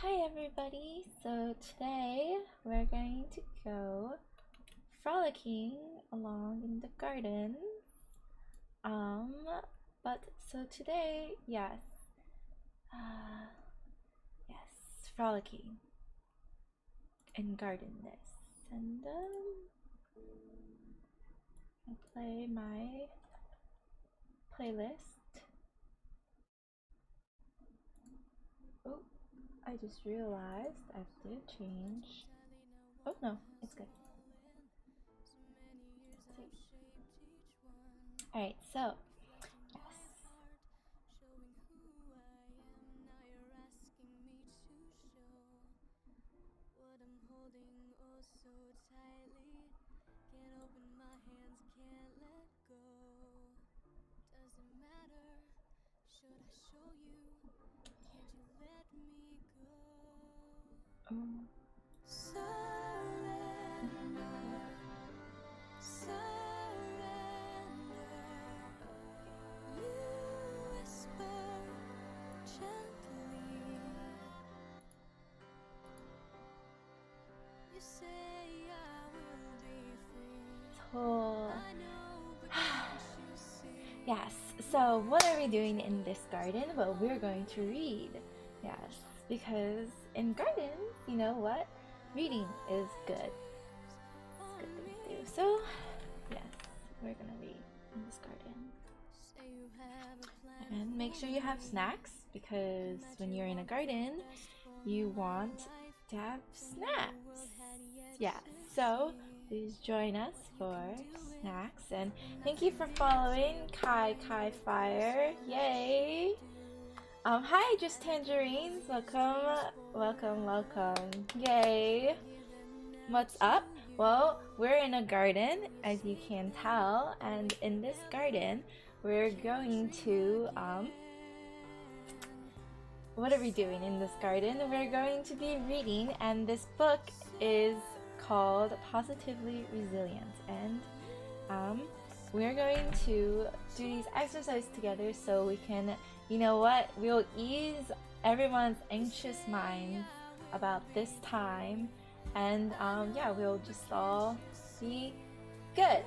Hi everybody! So today we're going to go frolicking along in the garden. But so today, yes, frolicking in gardenness, and I play my playlist. Oh, I just realized I have to change. Oh no, it's good. Alright, so, yes. So, yes, so what are we doing in this garden? Well, we're going to read. Yes, because in gardens, you know what? Reading is good. It's a good thing to do. So, yes, we're gonna read in this garden. And make sure you have snacks, because when you're in a garden, you want to have snacks. Yeah, so please join us for snacks, and thank you for following Kai Fire. Yay! Hi, Just Tangerines. Welcome. Yay! What's up? Well, we're in a garden, as you can tell, and in this garden, we're going to what are we doing in this garden? We're going to be reading, and this book is called Positively Resilient, and we're going to do these exercises together so we can, you know what, we'll ease everyone's anxious minds about this time, and yeah, we'll just all be good.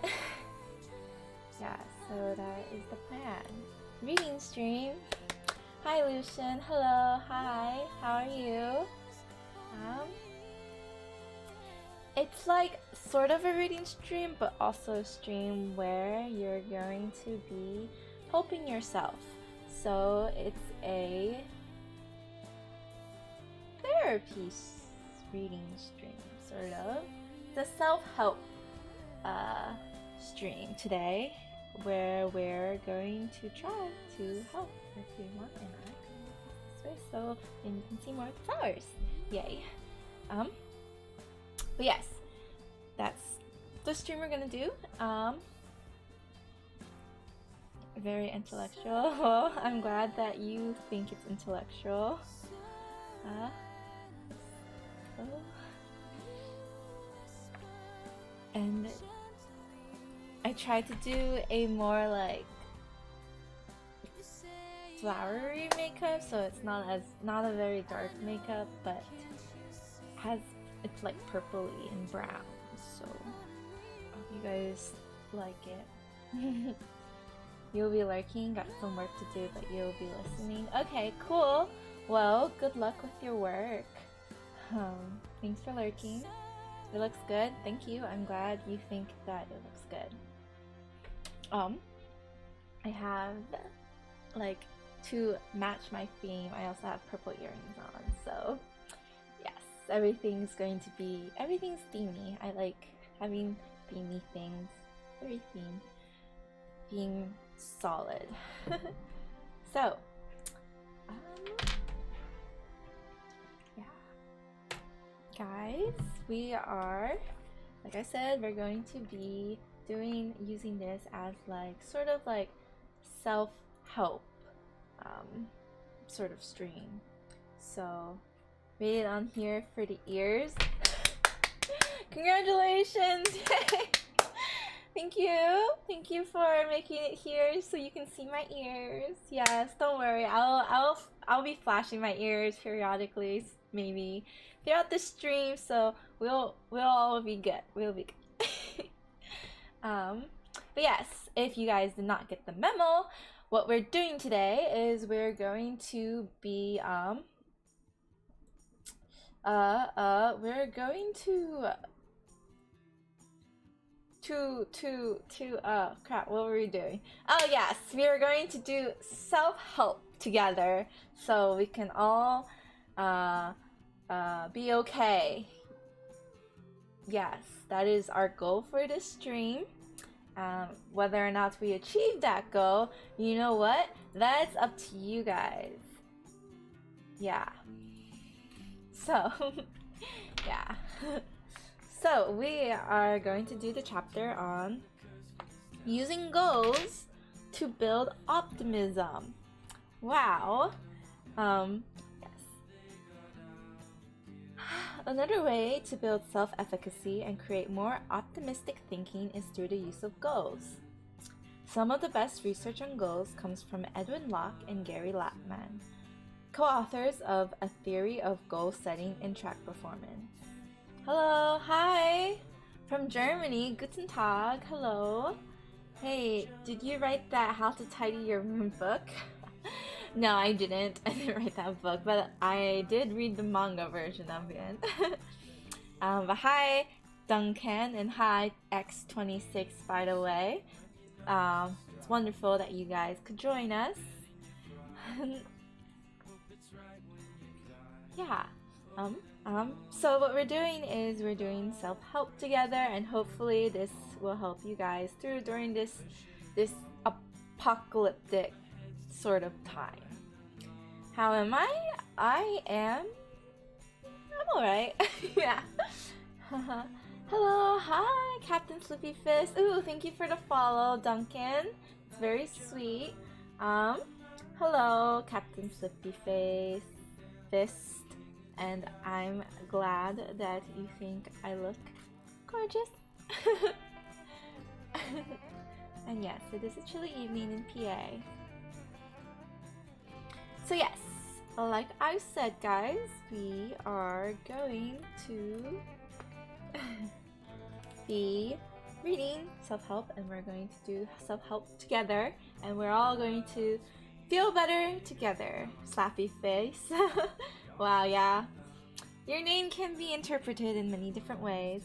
Yeah, so that is the plan. Reading stream. Hi Lucian, hello, hi, how are you? It's like sort of a reading stream, but also a stream where you're going to be helping yourself. So it's a therapy reading stream, sort of. It's a self-help stream today, where we're going to try to help everyone in our space, so and you can see more of the flowers. Yay! But yes, that's the stream we're gonna do. Very intellectual. Well, I'm glad that you think it's intellectual. And I tried to do a more like flowery makeup, so it's not a very dark makeup, but it's like purpley and brown. So I hope you guys like it. You'll be lurking, got some work to do, but you'll be listening. Okay, cool. Well, good luck with your work. Thanks for lurking. It looks good. Thank you. I'm glad you think that it looks good. I have, like, to match my theme, I also have purple earrings on, so yes, everything's themey. I like having themey things. Everything being solid. So, yeah. Guys, we are, like I said, we're going to be using this as like sort of like self-help sort of stream. So read it on here for the ears. Congratulations! Thank you for making it here so you can see my ears. Yes, don't worry, I'll I'll be flashing my ears periodically, maybe throughout the stream, so we'll all be good. We'll be good. But yes, if you guys did not get the memo, what we're doing today is we're going to be we're going to crap, what were we doing? Oh yes, we are going to do self-help together so we can all be okay. Yes, that is our goal for this stream. Whether or not we achieve that goal, you know what? That's up to you guys. Yeah. So, yeah. So, we are going to do the chapter on using goals to build optimism. Wow. Yes. Another way to build self-efficacy and create more optimistic thinking is through the use of goals. Some of the best research on goals comes from Edwin Locke and Gary Lappman, co-authors of A Theory of Goal Setting in Track Performance. Hello, hi! From Germany, guten Tag, hello. Hey, did you write that How to Tidy Your Room book? No, I didn't. I didn't write that book, but I did read the manga version of it. But hi, Duncan, and hi, X26, by the way. It's wonderful that you guys could join us. Yeah. So what we're doing is we're doing self-help together, and hopefully this will help you guys through during this apocalyptic sort of time. How am I? I'm alright. Yeah. Hello, hi, Captain Slippy Fist. Ooh, thank you for the follow, Duncan. It's very sweet. Hello, Captain Slippy Fist. And I'm glad that you think I look gorgeous. And yes, it is a chilly evening in PA. So yes, like I said, guys, we are going to be reading self-help, and we're going to do self-help together, and we're all going to feel better together. Slappy face. Wow, yeah. Your name can be interpreted in many different ways.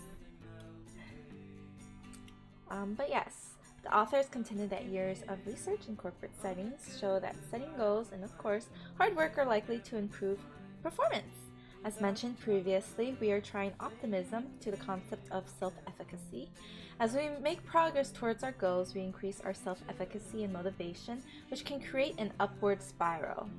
But yes, the authors contended that years of research in corporate settings show that setting goals and, of course, hard work are likely to improve performance. As mentioned previously, we are trying optimism to the concept of self-efficacy. As we make progress towards our goals, we increase our self-efficacy and motivation, which can create an upward spiral.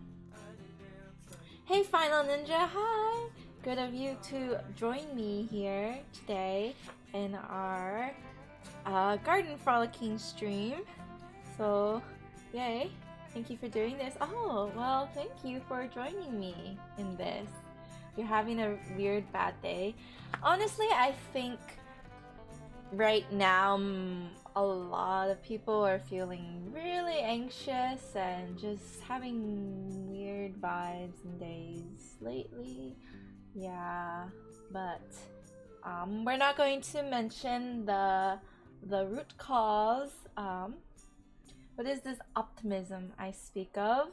Hey Final Ninja, hi! Good of you to join me here today in our garden frolicking stream. So, yay! Thank you for doing this. Oh, well, thank you for joining me in this. You're having a weird bad day. Honestly, I think right now a lot of people are feeling really anxious and just having weird vibes and days lately. Yeah, but we're not going to mention the root cause. What is this optimism I speak of?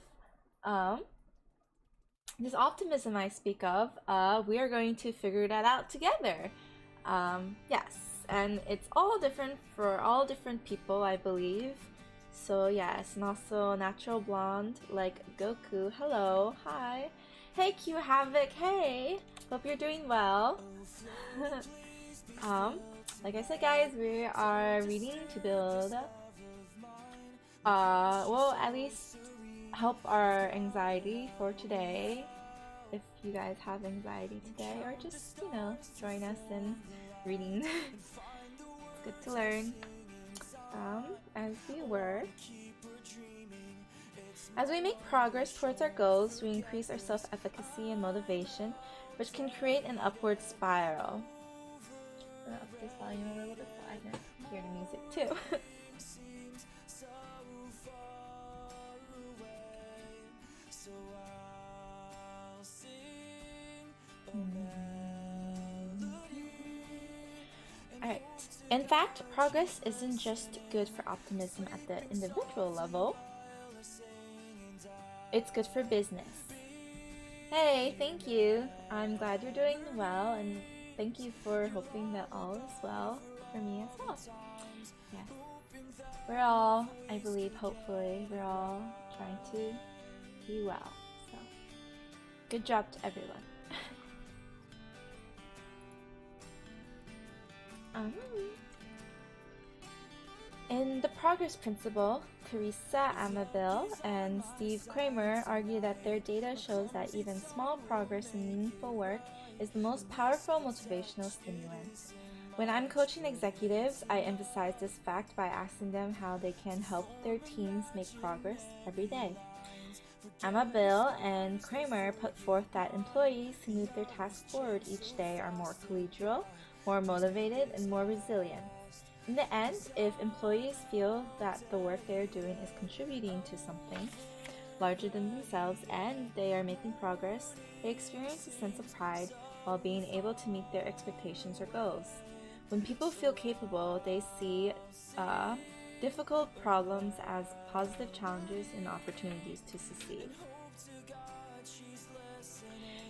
This optimism I speak of, we are going to figure that out together. Yes, and it's all different for all different people, I believe. So yes, and also Natural Blonde, like Goku, hello, hi. Hey Q Havoc, hey, hope you're doing well. Like I said, guys, we are reading to build, well, at least help our anxiety for today. If you guys have anxiety today, or just, you know, join us in reading. It's good to learn. As we make progress towards our goals, we increase our self-efficacy and motivation, which can create an upward spiral. I'm gonna up this volume a little bit so I can hear the music too. In fact, progress isn't just good for optimism at the individual level, it's good for business. Hey, thank you. I'm glad you're doing well, and thank you for hoping that all is well for me as well. Yes. We're all, I believe, hopefully, we're all trying to do well. So, good job to everyone. In The Progress Principle, Teresa Amabile and Steve Kramer argue that their data shows that even small progress in meaningful work is the most powerful motivational stimulant. When I'm coaching executives, I emphasize this fact by asking them how they can help their teams make progress every day. Amabile and Kramer put forth that employees who move their tasks forward each day are more collegial, more motivated, and more resilient. In the end, if employees feel that the work they are doing is contributing to something larger than themselves and they are making progress, they experience a sense of pride while being able to meet their expectations or goals. When people feel capable, they see difficult problems as positive challenges and opportunities to succeed.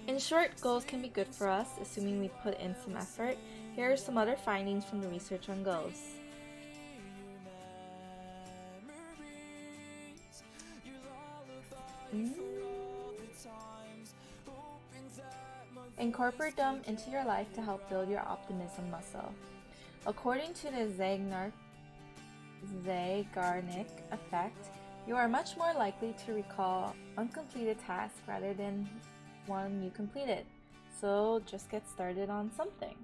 In short, goals can be good for us, assuming we put in some effort. Here are some other findings from the research on goals. Incorporate them into your life to help build your optimism muscle. According to the Zeigarnik effect, you are much more likely to recall uncompleted tasks rather than one you completed. So just get started on something.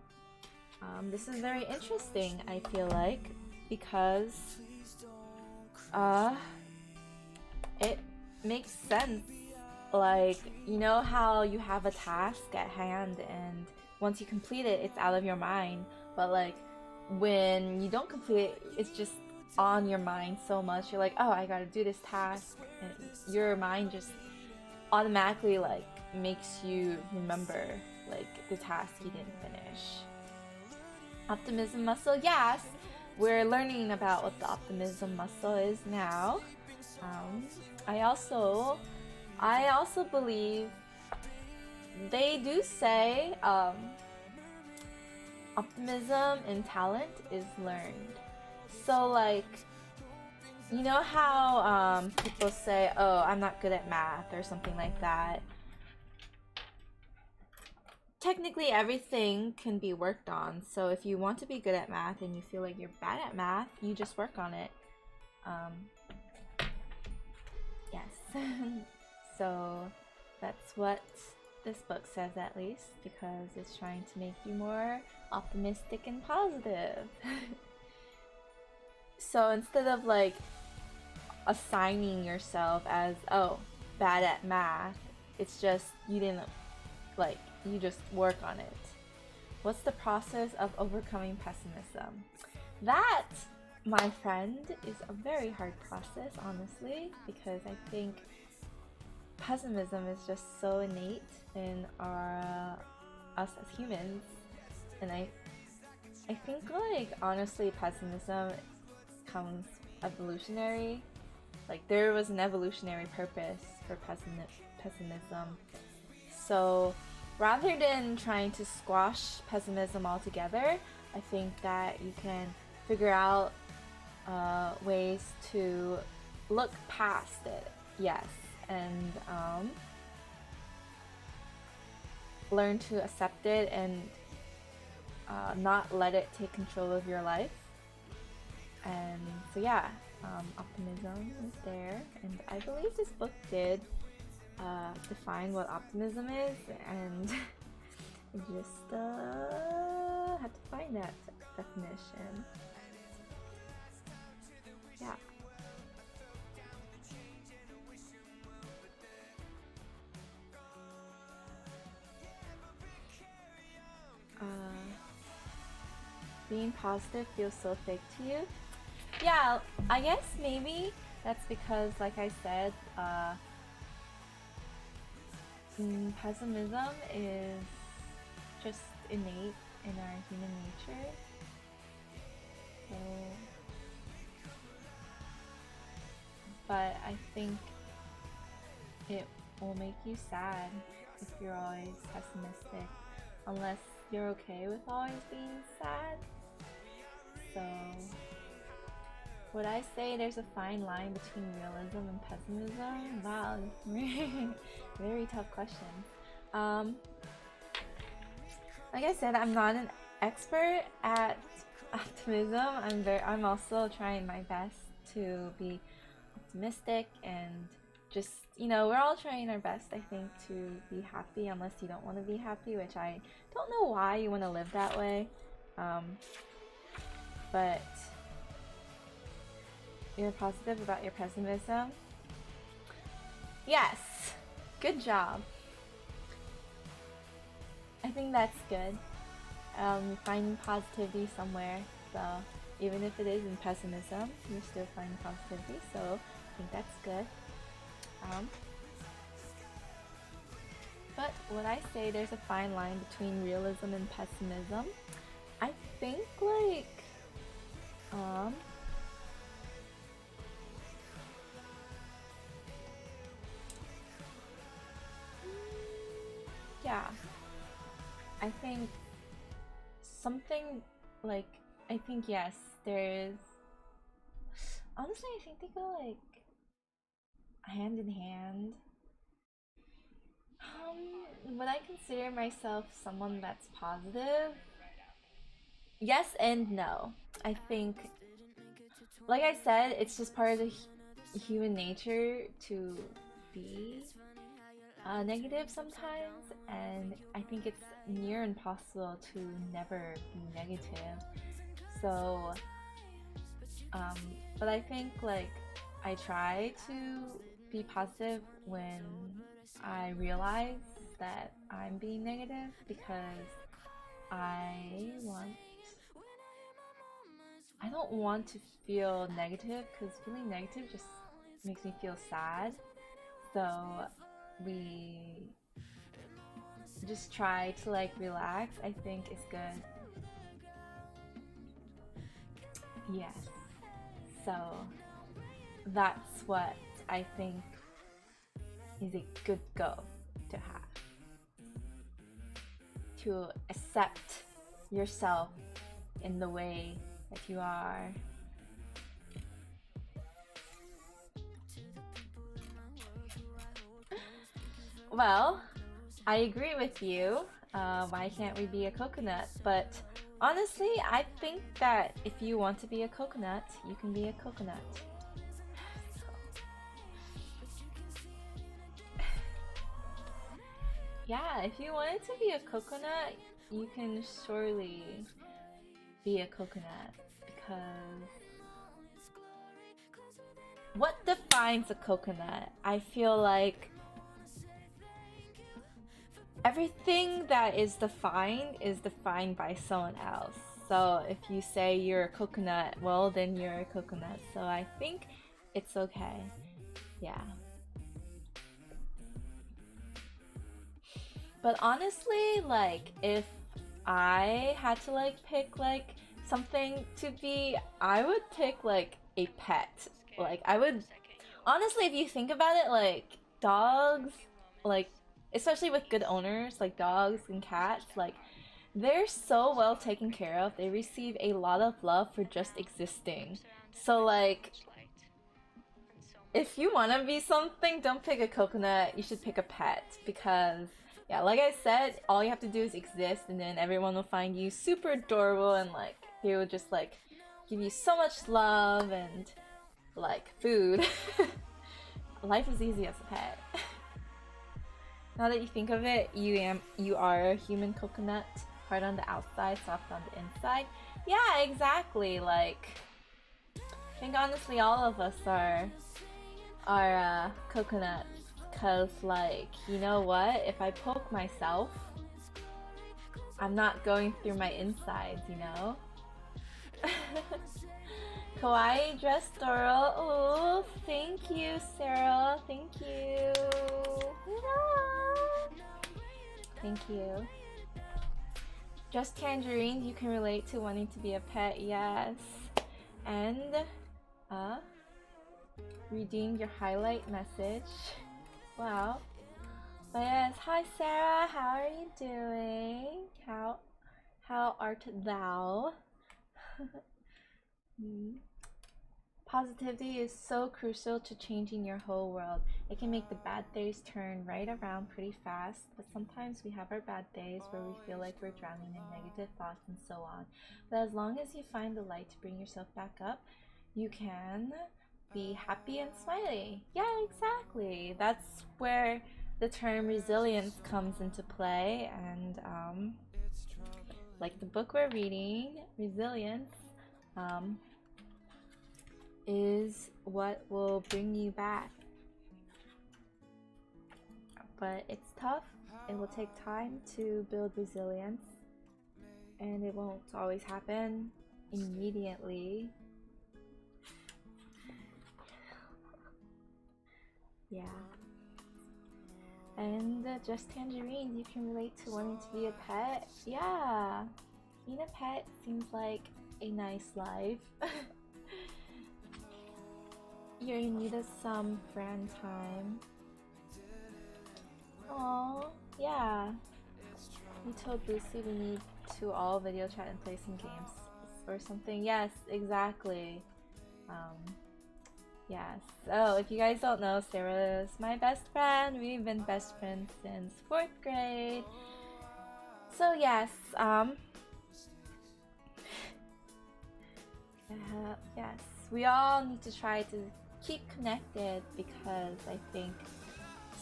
This is very interesting, I feel like, because it makes sense. Like, you know how you have a task at hand and once you complete it, it's out of your mind. But like, when you don't complete it, it's just on your mind so much. You're like, oh, I gotta do this task. And your mind just automatically like makes you remember like the task you didn't finish. Optimism muscle, yes, we're learning about what the optimism muscle is now. I also believe they do say optimism and talent is learned. So like, you know how people say, oh, I'm not good at math or something like that. Technically everything can be worked on, so if you want to be good at math and you feel like you're bad at math, you just work on it. Yes. So that's what this book says, at least, because it's trying to make you more optimistic and positive. So instead of like assigning yourself as, oh, bad at math, it's just you didn't like, you just work on it. What's the process of overcoming pessimism? That, my friend, is a very hard process, honestly, because I think pessimism is just so innate in us as humans, and I think like honestly pessimism comes evolutionary. Like there was an evolutionary purpose for pessimism. So rather than trying to squash pessimism altogether, I think that you can figure out ways to look past it, yes, and learn to accept it and not let it take control of your life. And so yeah, optimism is there, and I believe this book did define what optimism is, and I just had to find that definition. Yeah. Being positive feels so fake to you? Yeah, I guess maybe that's because, like I said, pessimism is just innate in our human nature. So, but I think it will make you sad if you're always pessimistic, unless you're okay with always being sad. So, would I say there's a fine line between realism and pessimism? Wow, very tough question. Like I said, I'm not an expert at optimism. I'm also trying my best to be optimistic and just, you know, we're all trying our best, I think, to be happy, unless you don't want to be happy, which I don't know why you want to live that way. But you're positive about your pessimism? Yes! Good job. I think that's good. Finding positivity somewhere, so even if it is in pessimism, you're still finding positivity, so I think that's good. But would I say there's a fine line between realism and pessimism? I think like yeah, I think something like, I think yes, there is. Honestly, I think they go like hand in hand. Would I consider myself someone that's positive? Yes and no. I think, like I said, it's just part of the human nature to be negative sometimes, and I think it's near impossible to never be negative. So, but I think like I try to be positive when I realize that I'm being negative, because I don't want to feel negative, because feeling negative just makes me feel sad. So we just try to like relax, I think is good. Yes. So that's what I think is a good goal to have. To accept yourself in the way that you are. Well, I agree with you. Why can't we be a coconut? But honestly, I think that if you want to be a coconut, you can be a coconut. Yeah, if you wanted to be a coconut, you can surely be a coconut, because what defines a coconut? I feel like everything that is defined by someone else. So if you say you're a coconut, well, then you're a coconut. So I think it's okay. Yeah. But honestly, like, if I had to like pick like something to be, I would pick like a pet. Like, I would honestly, if you think about it, like dogs, like especially with good owners, like dogs and cats, like they're so well taken care of. They receive a lot of love for just existing. So like, if you want to be something, don't pick a coconut. You should pick a pet, because yeah, like I said, all you have to do is exist, and then everyone will find you super adorable, and like they will just like give you so much love and like food. Life is easy as a pet. Now that you think of it, you are a human coconut, hard on the outside, soft on the inside. Yeah, exactly. Like, I think honestly all of us are coconuts, cause like, you know what? If I poke myself, I'm not going through my insides, you know? Kawaii dress, Doral. Oh, thank you, Sarah. Thank you. Thank you. Just tangerines, you can relate to wanting to be a pet, yes. and redeemed your highlight message. Wow. But yes, hi Sarah, how are you doing? How art thou? Positivity is so crucial to changing your whole world. It can make the bad days turn right around pretty fast, but sometimes we have our bad days where we feel like we're drowning in negative thoughts and so on. But as long as you find the light to bring yourself back up, you can be happy and smiley. Yeah, exactly. That's where the term resilience comes into play, and like the book we're reading, Resilience, is what will bring you back. But it's tough. It will take time to build resilience, and it won't always happen immediately. Yeah. And just tangerines, you can relate to wanting to be a pet. Yeah, being a pet seems like a nice life. You're in need of some friend time. Aww, yeah. We told Lucy we need to all video chat and play some games or something. Yes, exactly. Yes. Oh, if you guys don't know, Sarah's my best friend. We've been best friends since 4th grade. So yes, yes, we all need to try to keep connected, because I think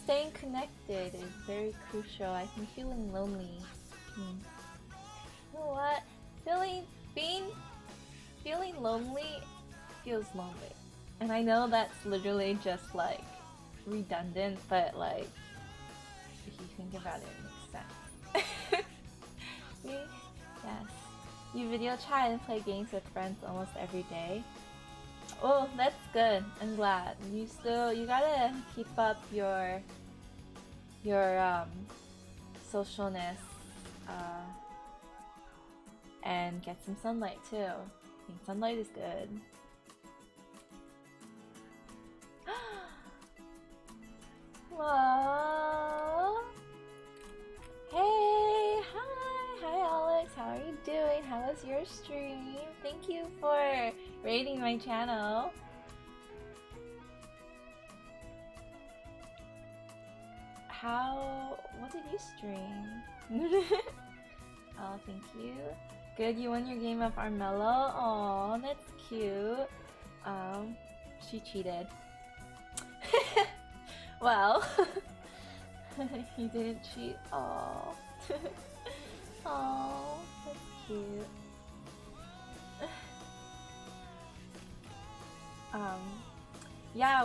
staying connected is very crucial. I've been feeling lonely. You know what? Feeling lonely feels lonely. And I know that's literally just like redundant, but like if you think about it, it makes sense. Yes. You video chat and play games with friends almost every day. Oh, that's good. I'm glad. You gotta keep up your socialness, and get some sunlight too. I think sunlight is good. Whoa. Hey, hi Alex, how are you doing? How was your stream? Thank you for rating my channel. What did you stream? Oh, thank you. Good, you won your game of Armello. Oh, that's cute. She cheated. Well, you didn't cheat. Oh, oh, that's cute. Yeah,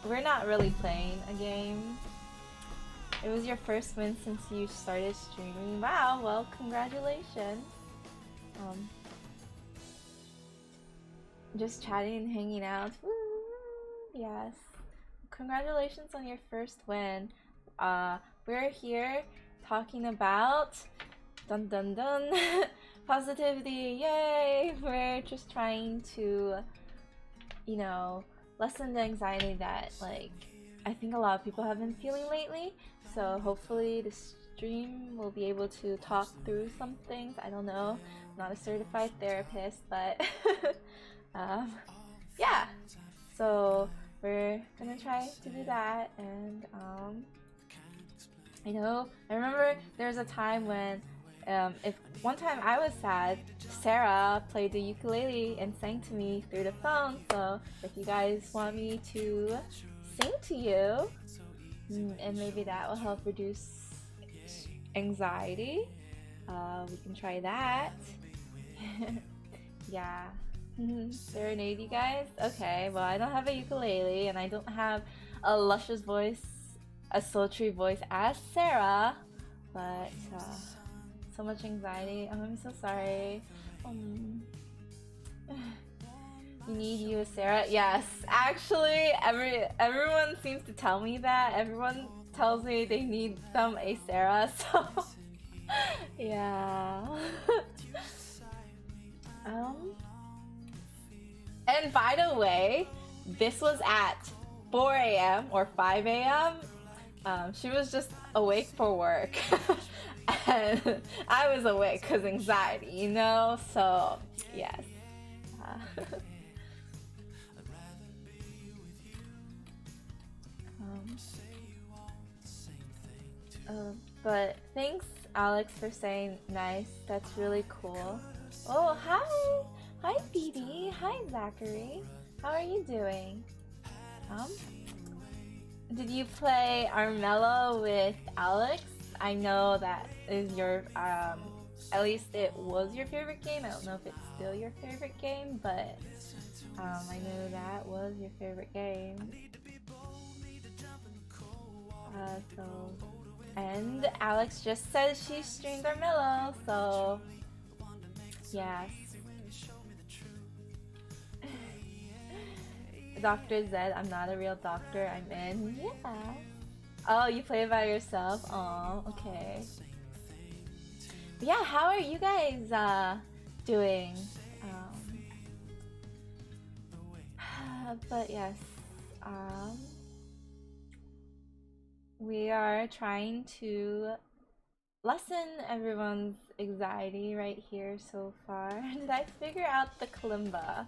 we're not really playing a game. It was your first win since you started streaming. Wow, well, congratulations. Just chatting and hanging out. Woo! Yes. Congratulations on your first win. We're here talking about dun dun dun positivity. Yay! We're just trying to, lessen the anxiety that I think a lot of people have been feeling lately. So hopefully the stream will be able to talk through some things. I don't know. I'm not a certified therapist, but yeah. So we're gonna try to do that, and I remember there was a time when if one time I was sad, Sarah played the ukulele and sang to me through the phone. So if you guys want me to sing to you, and maybe that will help reduce anxiety, we can try that. Yeah. Serenade you guys? Okay, well I don't have a ukulele and I don't have a luscious voice, a sultry voice as Sarah, but so much anxiety. Oh, I'm so sorry. You need you, Sarah. Yes, actually, everyone seems to tell me that. Everyone tells me they need a Sarah. So yeah. And by the way, this was at 4 a.m. or 5 a.m. She was just awake for work. And I was awake because anxiety, you know? So, yes. But thanks, Alex, for saying nice. That's really cool. Oh, hi! Hi, Phoebe. Hi, Zachary. How are you doing? Um, did you play Armello with Alex? I know that is your, at least it was your favorite game. I don't know if it's still your favorite game, but I know that was your favorite game. So, and Alex just said she streamed Armello, so yes. Dr. Zed, I'm not a real doctor, I'm in. Yeah. Oh, you play by yourself? Oh, okay. But yeah, how are you guys doing? But yes, we are trying to lessen everyone's anxiety right here so far. Did I figure out the kalimba?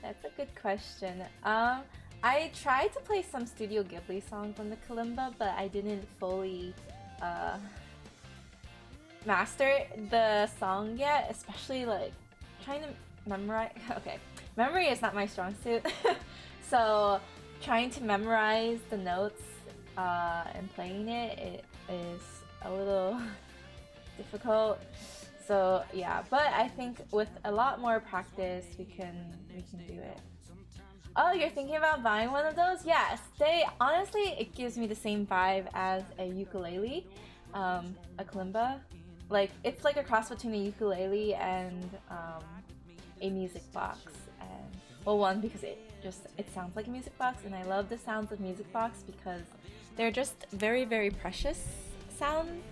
That's a good question. I tried to play some Studio Ghibli songs on the kalimba, but I didn't fully master the song yet, especially like trying to memorize. Okay, memory is not my strong suit. So trying to memorize the notes and playing it is a little difficult. So yeah, but I think with a lot more practice we can do it. Oh, you're thinking about buying one of those? Yes, they honestly, it gives me the same vibe as a ukulele, a kalimba. Like it's like a cross between a ukulele and a music box. And well, one because it sounds like a music box, and I love the sounds of music box because they're just very precious sounds.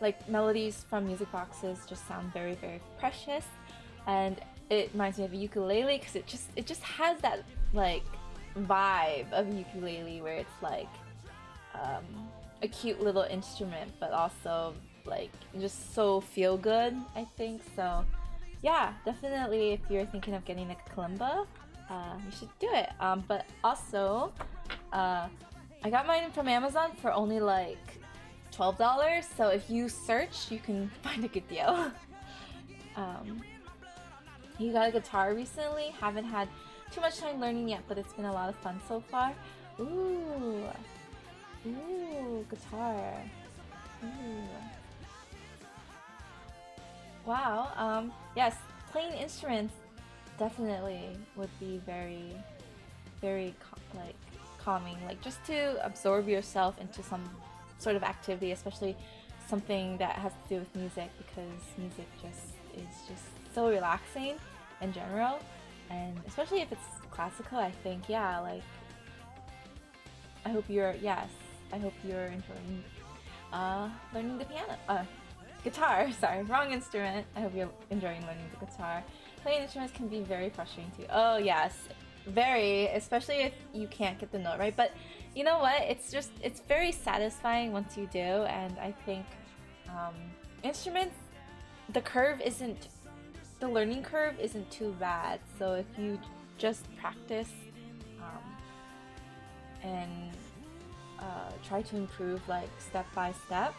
Like melodies from music boxes just sound very precious, and it reminds me of a ukulele because it just has that like vibe of ukulele where it's like a cute little instrument, but also like just so feel good. I think so. Yeah, definitely. If you're thinking of getting a kalimba, you should do it. But also, I got mine from Amazon for only like $12. So if you search, you can find a good deal. You got a guitar recently? Haven't had too much time learning yet, but it's been a lot of fun so far. Ooh, guitar. Ooh. Wow. Yes, playing instruments definitely would be very like calming. Like just to absorb yourself into some sort of activity, especially something that has to do with music, because music is just so relaxing in general, and especially if it's classical. I think like I hope you're enjoying learning the piano. Guitar, sorry, wrong instrument. I hope you're enjoying learning the guitar. Playing instruments can be very frustrating too. Oh yes, very, especially if you can't get the note right. But you know what? It's very satisfying once you do, and I think instruments, the learning curve isn't too bad. So if you just practice and try to improve like step by step,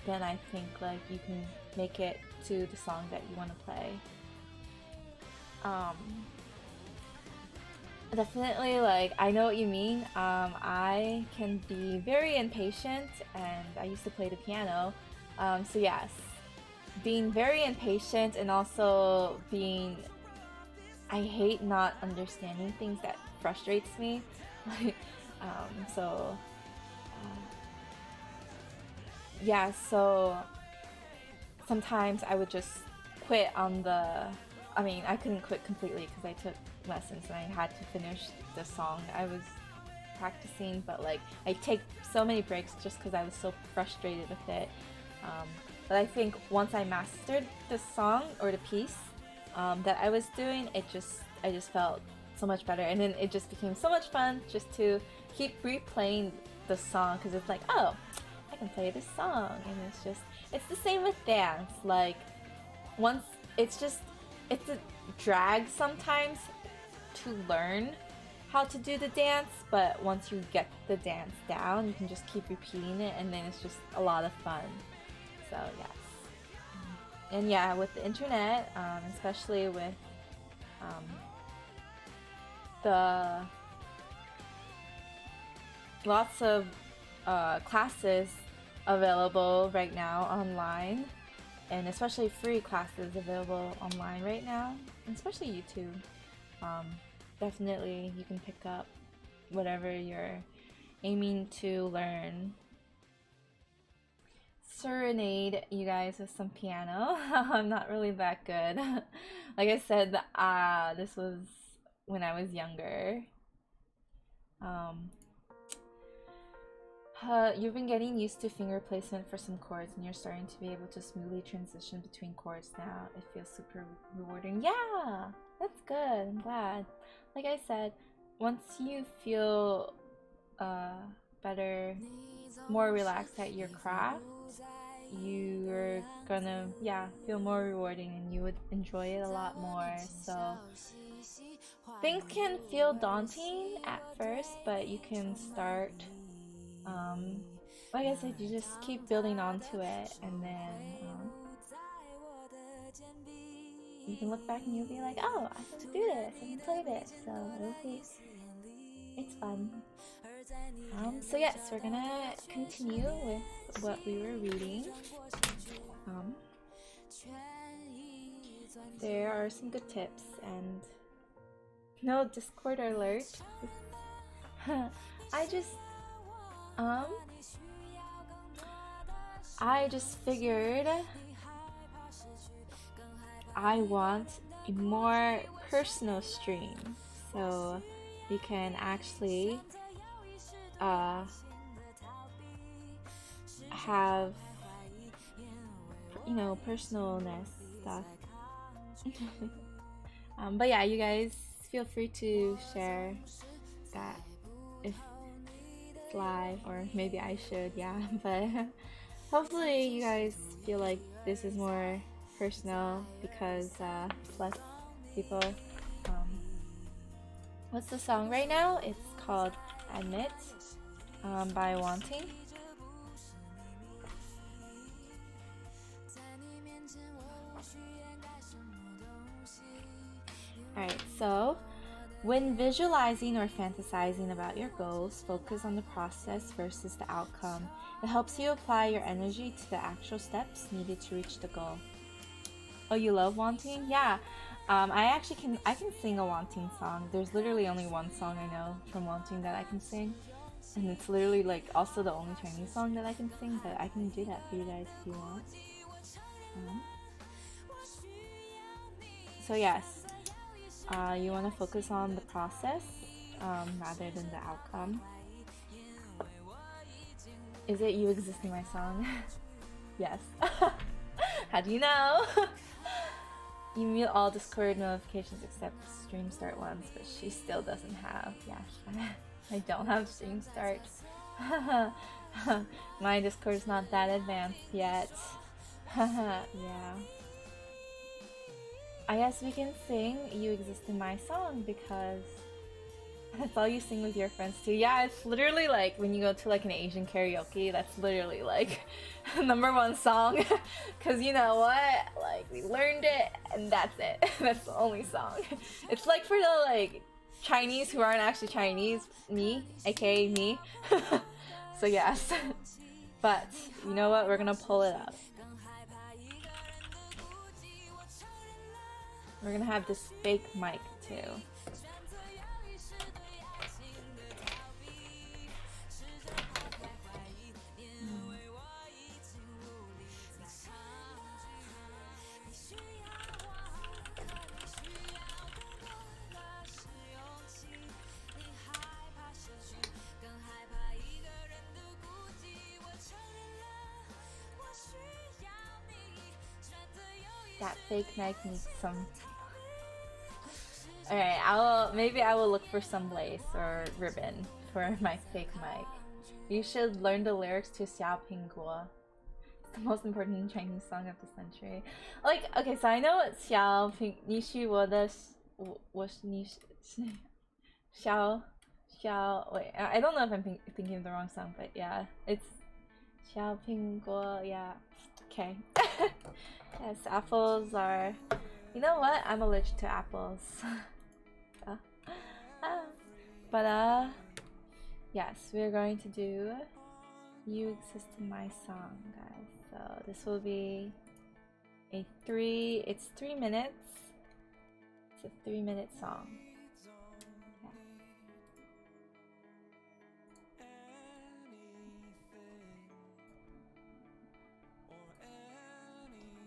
then I think like you can make it to the song that you want to play. Definitely, like I know what you mean. I can be very impatient, and I used to play the piano. So yes, being very impatient and also I hate not understanding things that frustrates me. So yeah, so sometimes I would just quit on I couldn't quit completely because I took lessons and I had to finish the song I was practicing, but like I take so many breaks just because I was so frustrated with it. But I think once I mastered the song or the piece, that I was doing, I just felt so much better, and then it just became so much fun just to keep replaying the song because it's like, oh, I can play this song, and it's the same with dance. Like once it's a drag sometimes to learn how to do the dance, but once you get the dance down, you can just keep repeating it, and then it's just a lot of fun. So yes. And yeah, with the internet, especially with the lots of classes available right now online, and especially free classes available online right now, and especially YouTube. Definitely you can pick up whatever you're aiming to learn. Serenade you guys with some piano. I'm not really that good. Like I said, this was when I was younger. You've been getting used to finger placement for some chords, and you're starting to be able to smoothly transition between chords now. It feels super rewarding. Yeah, that's good. I'm glad. Like I said, once you feel better, more relaxed at your craft, you're gonna feel more rewarding, and you would enjoy it a lot more. So things can feel daunting at first, but you can start like I said, you just keep building onto it, and then you can look back and you'll be like, oh, I can do this, I can play this. So it's fun. So yes, we're gonna continue with what we were reading. There are some good tips, and no Discord alert. I just figured I want a more personal stream, so we can actually have, you know, personalness stuff. But yeah, you guys feel free to share that if it's live, or maybe I should, but hopefully you guys feel like this is more personal because less people. What's the song right now? It's called Admit by Wanting. Alright, so when visualizing or fantasizing about your goals, focus on the process versus the outcome. It helps you apply your energy to the actual steps needed to reach the goal. Oh, you love Wanting? Yeah. I can sing a Wanting song. There's literally only one song I know from Wanting that I can sing. And it's literally like also the only Chinese song that I can sing, but I can do that for you guys if you want. So yes, you want to focus on the process rather than the outcome. Is it You Exist in My Song? Yes. How do you know? You mute all Discord notifications except stream start ones, but she still doesn't have. Yeah, I don't have stream start. My Discord's not that advanced yet. Yeah. I guess we can sing You Exist in My Song because that's all you sing with your friends too. Yeah, it's literally like when you go to like an Asian karaoke, that's literally like #1 song. Cause you know what? Like we learned it and that's it. That's the only song. It's like for the like Chinese who aren't actually Chinese, me, aka me. So yes. But you know what? We're gonna pull it up. We're gonna have this fake mic too. That fake mic needs some Alright, maybe I will look for some lace or ribbon for my fake mic. You should learn the lyrics to Xiao Ping Guo. It's the most important Chinese song of the century. Like, okay, so I know Xiao Ping, 你是我的, wait, I don't know if I'm thinking of the wrong song, but yeah, it's Xiao Ping Guo, yeah. Okay. Yes, apples are... You know what? I'm allergic to apples. But yes, we're going to do You Exist in My Song, guys. So this will be it's 3 minutes. It's a 3-minute song.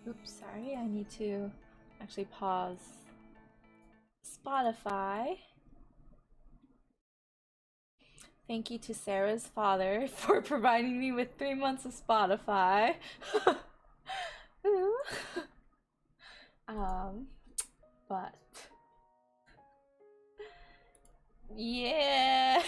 Oops, sorry, I need to actually pause Spotify. Thank you to Sarah's father for providing me with 3 months of Spotify. But yeah.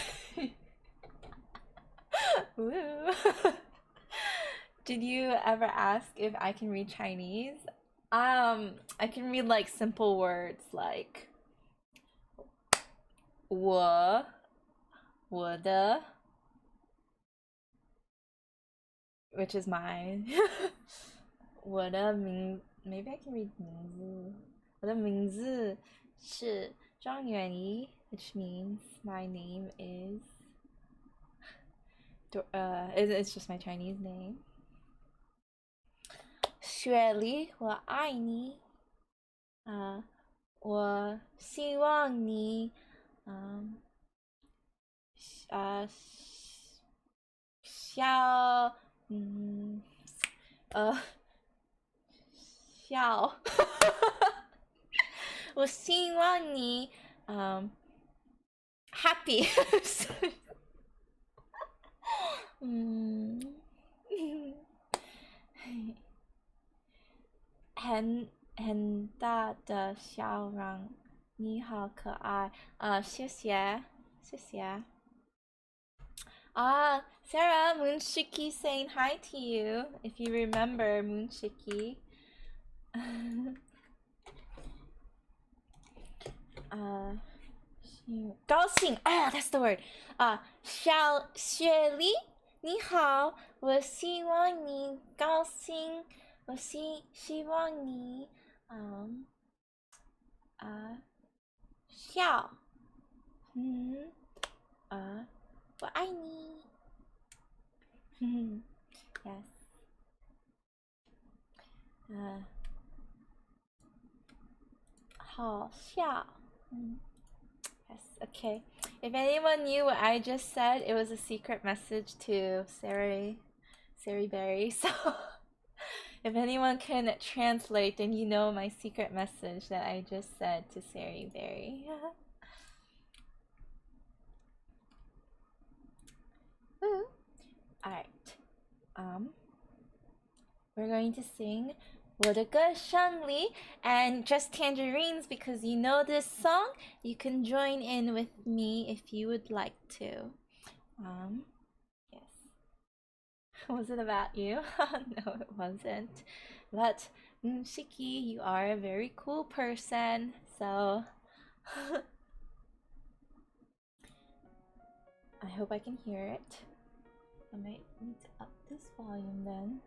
Did you ever ask if I can read Chinese? I can read like simple words like 我的 which is mine. 我的名 maybe I can read 名字我的名字是张元怡 which means my name is it's just my Chinese name. 雪梨我爱你我希望你笑笑我希望你happy 很大的笑容你好可爱谢谢 Sarah, Moonshiki saying hi to you. If you remember Moonshiki. 高兴 that's the word. 小雪梨你好我希望你高兴我希望你笑我爱你yes 好笑yes okay if anyone knew what I just said it was a secret message to Sari Berry so if anyone can translate then you know my secret message that I just said to Sari Berry. Alright we're going to sing 我的歌声里 and just tangerines because you know this song you can join in with me if you would like to yes was it about you? No it wasn't but Shiki you are a very cool person so I hope I can hear it. I might need to up this volume then.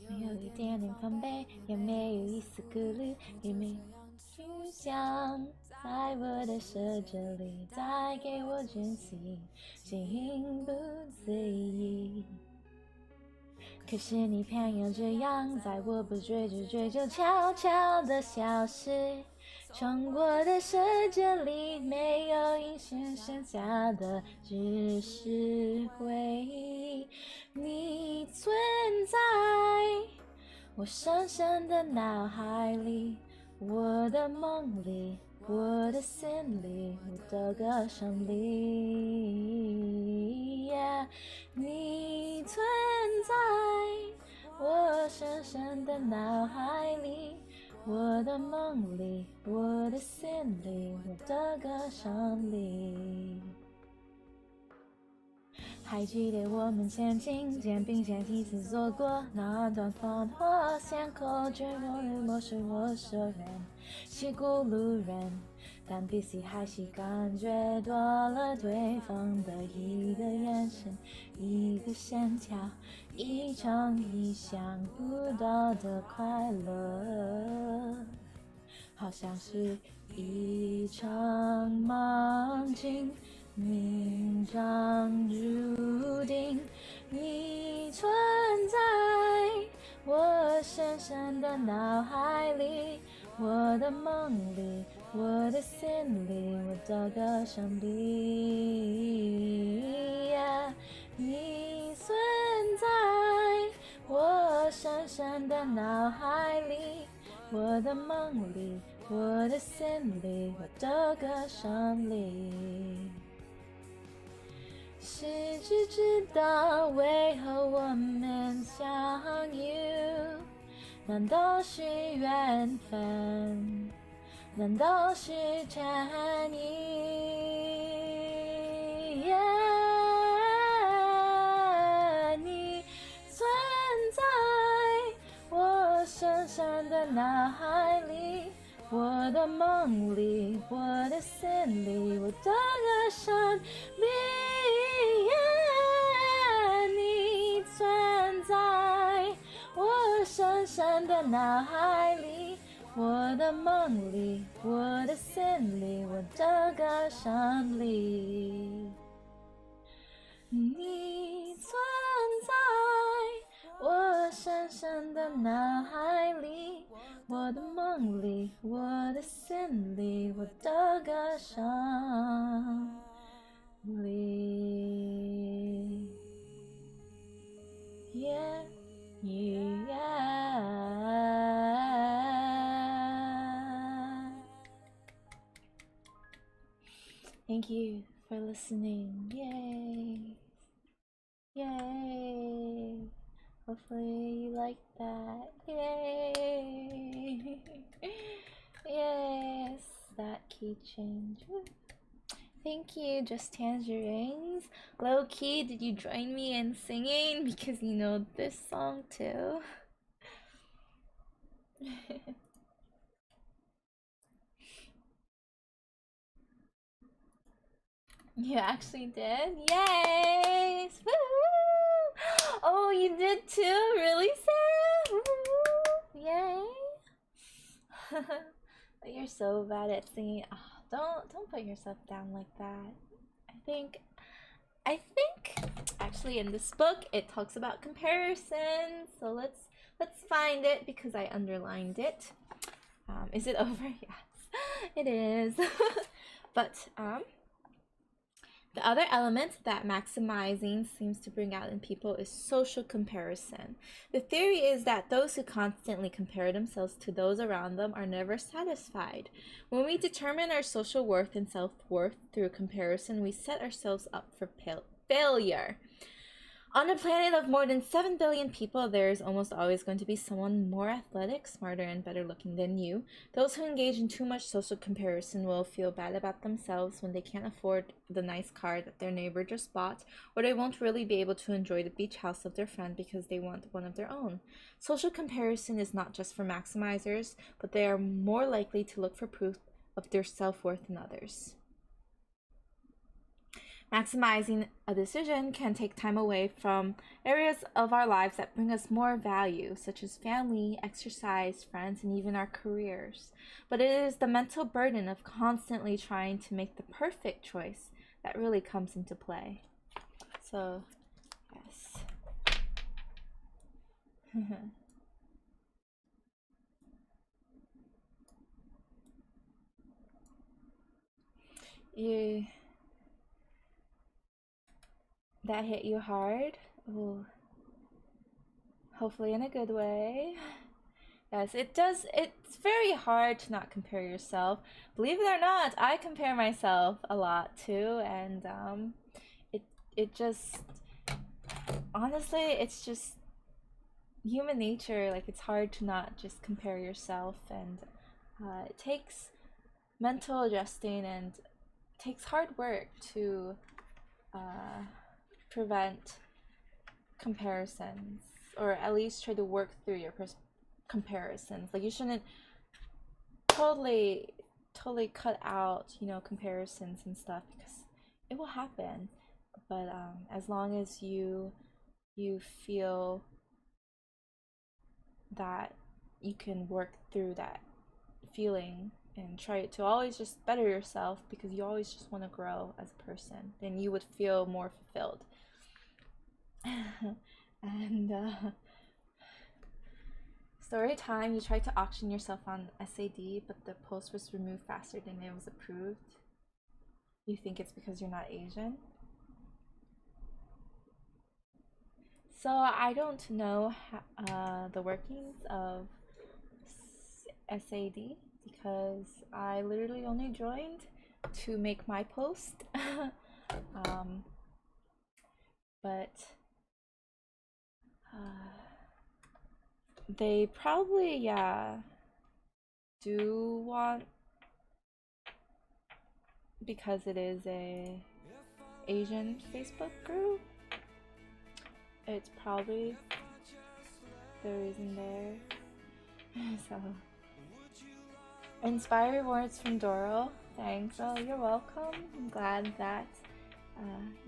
没有一点点防备，也没有一丝顾虑，也没有去想，在我的世界里带给我惊喜，心不随意。可是你偏要这样，在我不追就悄悄地消失。从我的世界里没有音讯，剩下的只是回忆。你存在我深深的脑海里，我的梦里，我的心里，我的歌声里。你存在我深深的脑海里，我的梦里，我的心里，我的歌声里。还记得我们前进，肩并肩一起走过那段繁华巷口，却终于陌生我熟人，戏骨路人。但比起还是感觉多了对方的一个眼神，一个线条，一场意想不到的快乐，好像是一场梦境，命中注定。你存在我深深的脑海里，我的梦里，我的心里，我的歌声里。你存在我深深的脑海里，我的梦里，我的心里，我的歌声里。谁只知道为何我们相遇？难道是缘分？难道是天意？你存在我深深的脑海里，我的梦里，我的心里，我的歌声里。你存在我深深的脑海里，我的梦里，我的心里，我的歌声里。你存在我深深的脑海里，我的梦里，我的心里，我的歌声里。Yeah, yeah. Thank you for listening. Yay. Yay. Hopefully you like that. Yay. Yes, that key change. Woo. Thank you, Just Tangerines. Low key, did you join me in singing? Because you know this song too. You actually did? Yay! Woo! Oh, you did too? Really, Sarah? Woo! Yay! You're so bad at singing. Oh, don't put yourself down like that. I think actually in this book it talks about comparison. So let's find it because I underlined it. Is it over? Yes, it is. But the other element that maximizing seems to bring out in people is social comparison. The theory is that those who constantly compare themselves to those around them are never satisfied. When we determine our social worth and self-worth through comparison, we set ourselves up for failure. On a planet of more than 7 billion people, there is almost always going to be someone more athletic, smarter, and better looking than you. Those who engage in too much social comparison will feel bad about themselves when they can't afford the nice car that their neighbor just bought, or they won't really be able to enjoy the beach house of their friend because they want one of their own. Social comparison is not just for maximizers, but they are more likely to look for proof of their self-worth in others. Maximizing a decision can take time away from areas of our lives that bring us more value, such as family, exercise, friends, and even our careers. But it is the mental burden of constantly trying to make the perfect choice that really comes into play. So, yes. That hit you hard? Ooh. Hopefully in a good way. Yes, it does. It's very hard to not compare yourself. Believe it or not, I compare myself a lot too, and it just honestly, it's just human nature, like it's hard to not just compare yourself, and it takes mental adjusting and it takes hard work to prevent comparisons, or at least try to work through your comparisons. Like you shouldn't totally cut out, you know, comparisons and stuff, because it will happen. But as long as you feel that you can work through that feeling and try to always just better yourself, because you always just want to grow as a person, then you would feel more fulfilled. And story time. You tried to auction yourself on SAD, but the post was removed faster than it was approved. You think it's because you're not Asian? So I don't know the workings of SAD, because I literally only joined to make my post. But they probably, yeah, do want, because it is a Asian Facebook group, it's probably the reason there. So, inspiring words from Doro. Thanks. Oh, you're welcome. I'm glad that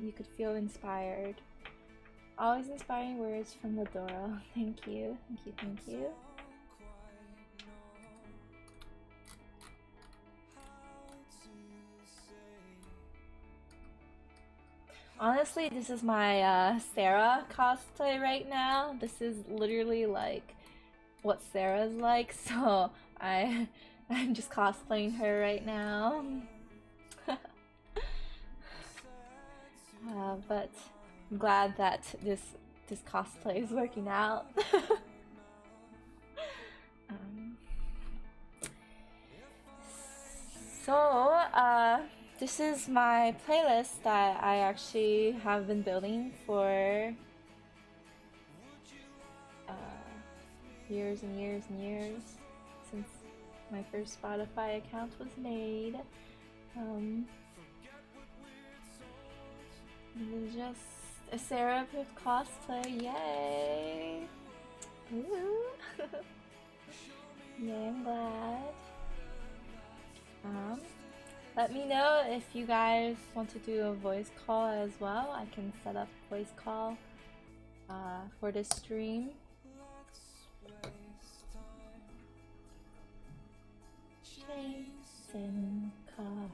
you could feel inspired. Always inspiring words from the Doro. Thank you. Thank you. Thank you. Honestly, this is my Sarah cosplay right now. This is literally like what Sarah's like, so I'm just cosplaying her right now. But I'm glad that this cosplay is working out. So this is my playlist that I actually have been building for years and years and years, since my first Spotify account was made. This is just a Sarah with cosplay, yay! Ooh. Yeah, I'm glad. Let me know if you guys want to do a voice call as well. I can set up a voice call for this stream. Chasing cars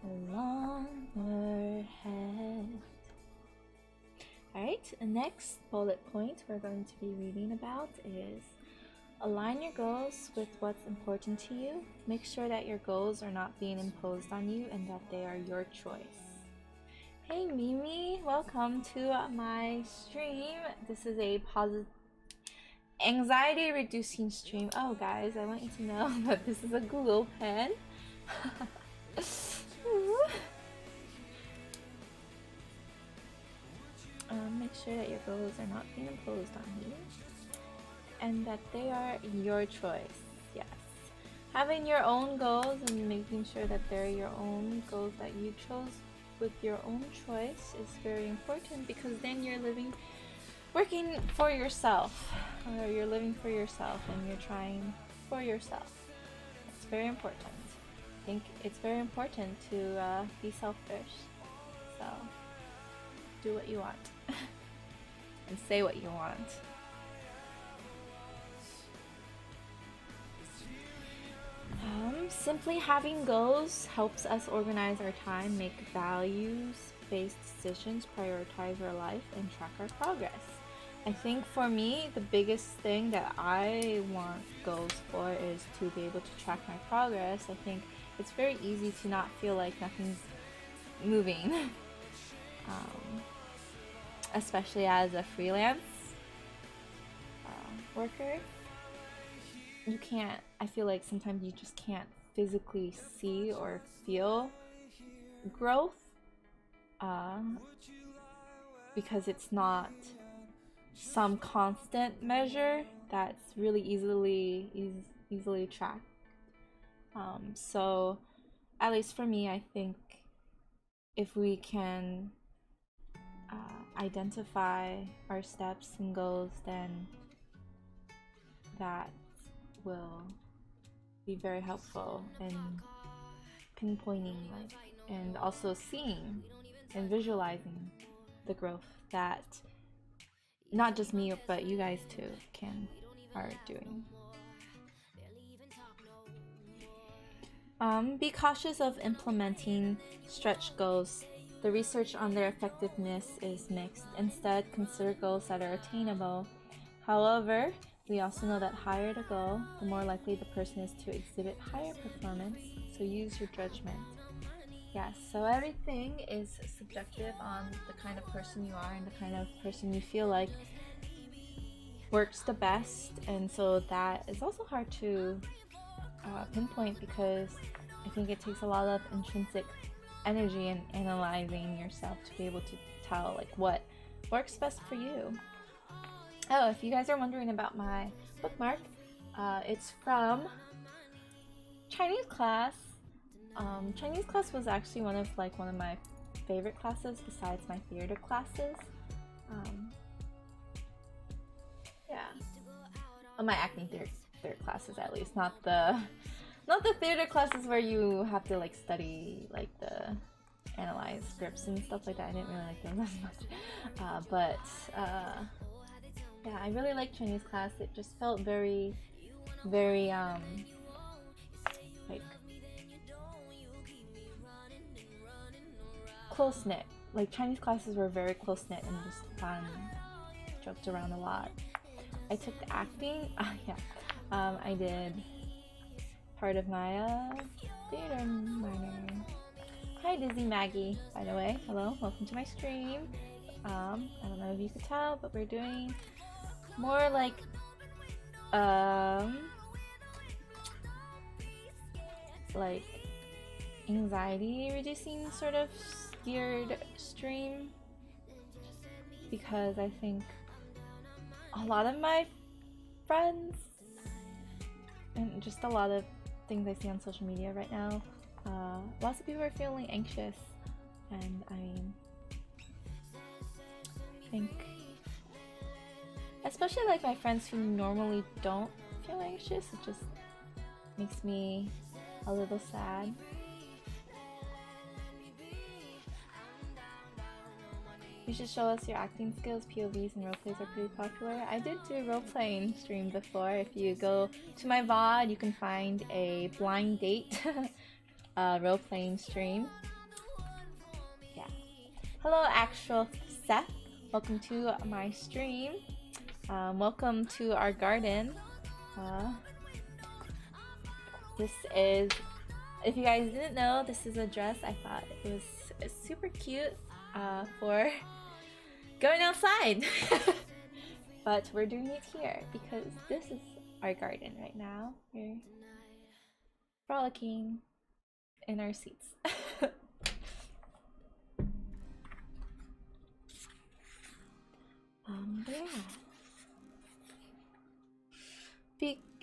along her head. Alright, the next bullet point we're going to be reading about is align your goals with what's important to you. Make sure that your goals are not being imposed on you and that they are your choice. Hey Mimi, welcome to my stream. This is a positive anxiety reducing stream. Oh guys, I want you to know that this is a Google pen. Make sure that your goals are not being imposed on you and that they are your choice. Yes, having your own goals and making sure that they're your own goals that you chose with your own choice is very important, because then you're working for yourself, or you're living for yourself and you're trying for yourself. It's very important. I think it's very important to be selfish. So do what you want and say what you want. Simply having goals helps us organize our time, make values-based decisions, prioritize our life, and track our progress. I think for me, the biggest thing that I want goals for is to be able to track my progress. I think it's very easy to not feel like nothing's moving, especially as a freelance worker. You can't, I feel like sometimes you just can't physically see or feel growth because it's not some constant measure that's really easily tracked. So at least for me, I think if we can identify our steps and goals, then that will be very helpful in pinpointing, like, and also seeing and visualizing the growth that not just me but you guys too are doing. Be cautious of implementing stretch goals. The research on their effectiveness is mixed. Instead, consider goals that are attainable. However, we also know that higher the goal, the more likely the person is to exhibit higher performance, so use your judgment. Yes, so everything is subjective on the kind of person you are and the kind of person you feel like works the best, and so that is also hard to pinpoint because I think it takes a lot of intrinsic energy in analyzing yourself to be able to tell like what works best for you. Oh, if you guys are wondering about my bookmark, it's from Chinese class. Chinese class was actually one of my favorite classes besides my theater classes. Yeah, my acting theater classes at least, not the theater classes where you have to like study like the analyze scripts and stuff like that. I didn't really like those as much. But yeah, I really liked Chinese class. It just felt very like close knit. Like Chinese classes were very close knit and just fun. Joked around a lot. I took the acting. Yeah, I did part of my theater minor. Hi Dizzy Maggie, by the way. Hello, welcome to my stream. I don't know if you could tell, but we're doing more like anxiety reducing sort of geared stream, because I think a lot of my friends and just a lot of things I see on social media right now, lots of people are feeling anxious, and I think especially like my friends who normally don't feel anxious, it just makes me a little sad. You should show us your acting skills. POVs and roleplays are pretty popular. I did do a role-playing stream before. If you go to my VOD, you can find a blind date role-playing stream. Yeah. Hello, actual Seth. Welcome to my stream. Welcome to our garden. This is, if you guys didn't know, this is a dress. I thought it was super cute for going outside. But we're doing it here because this is our garden right now. We're frolicking in our seats.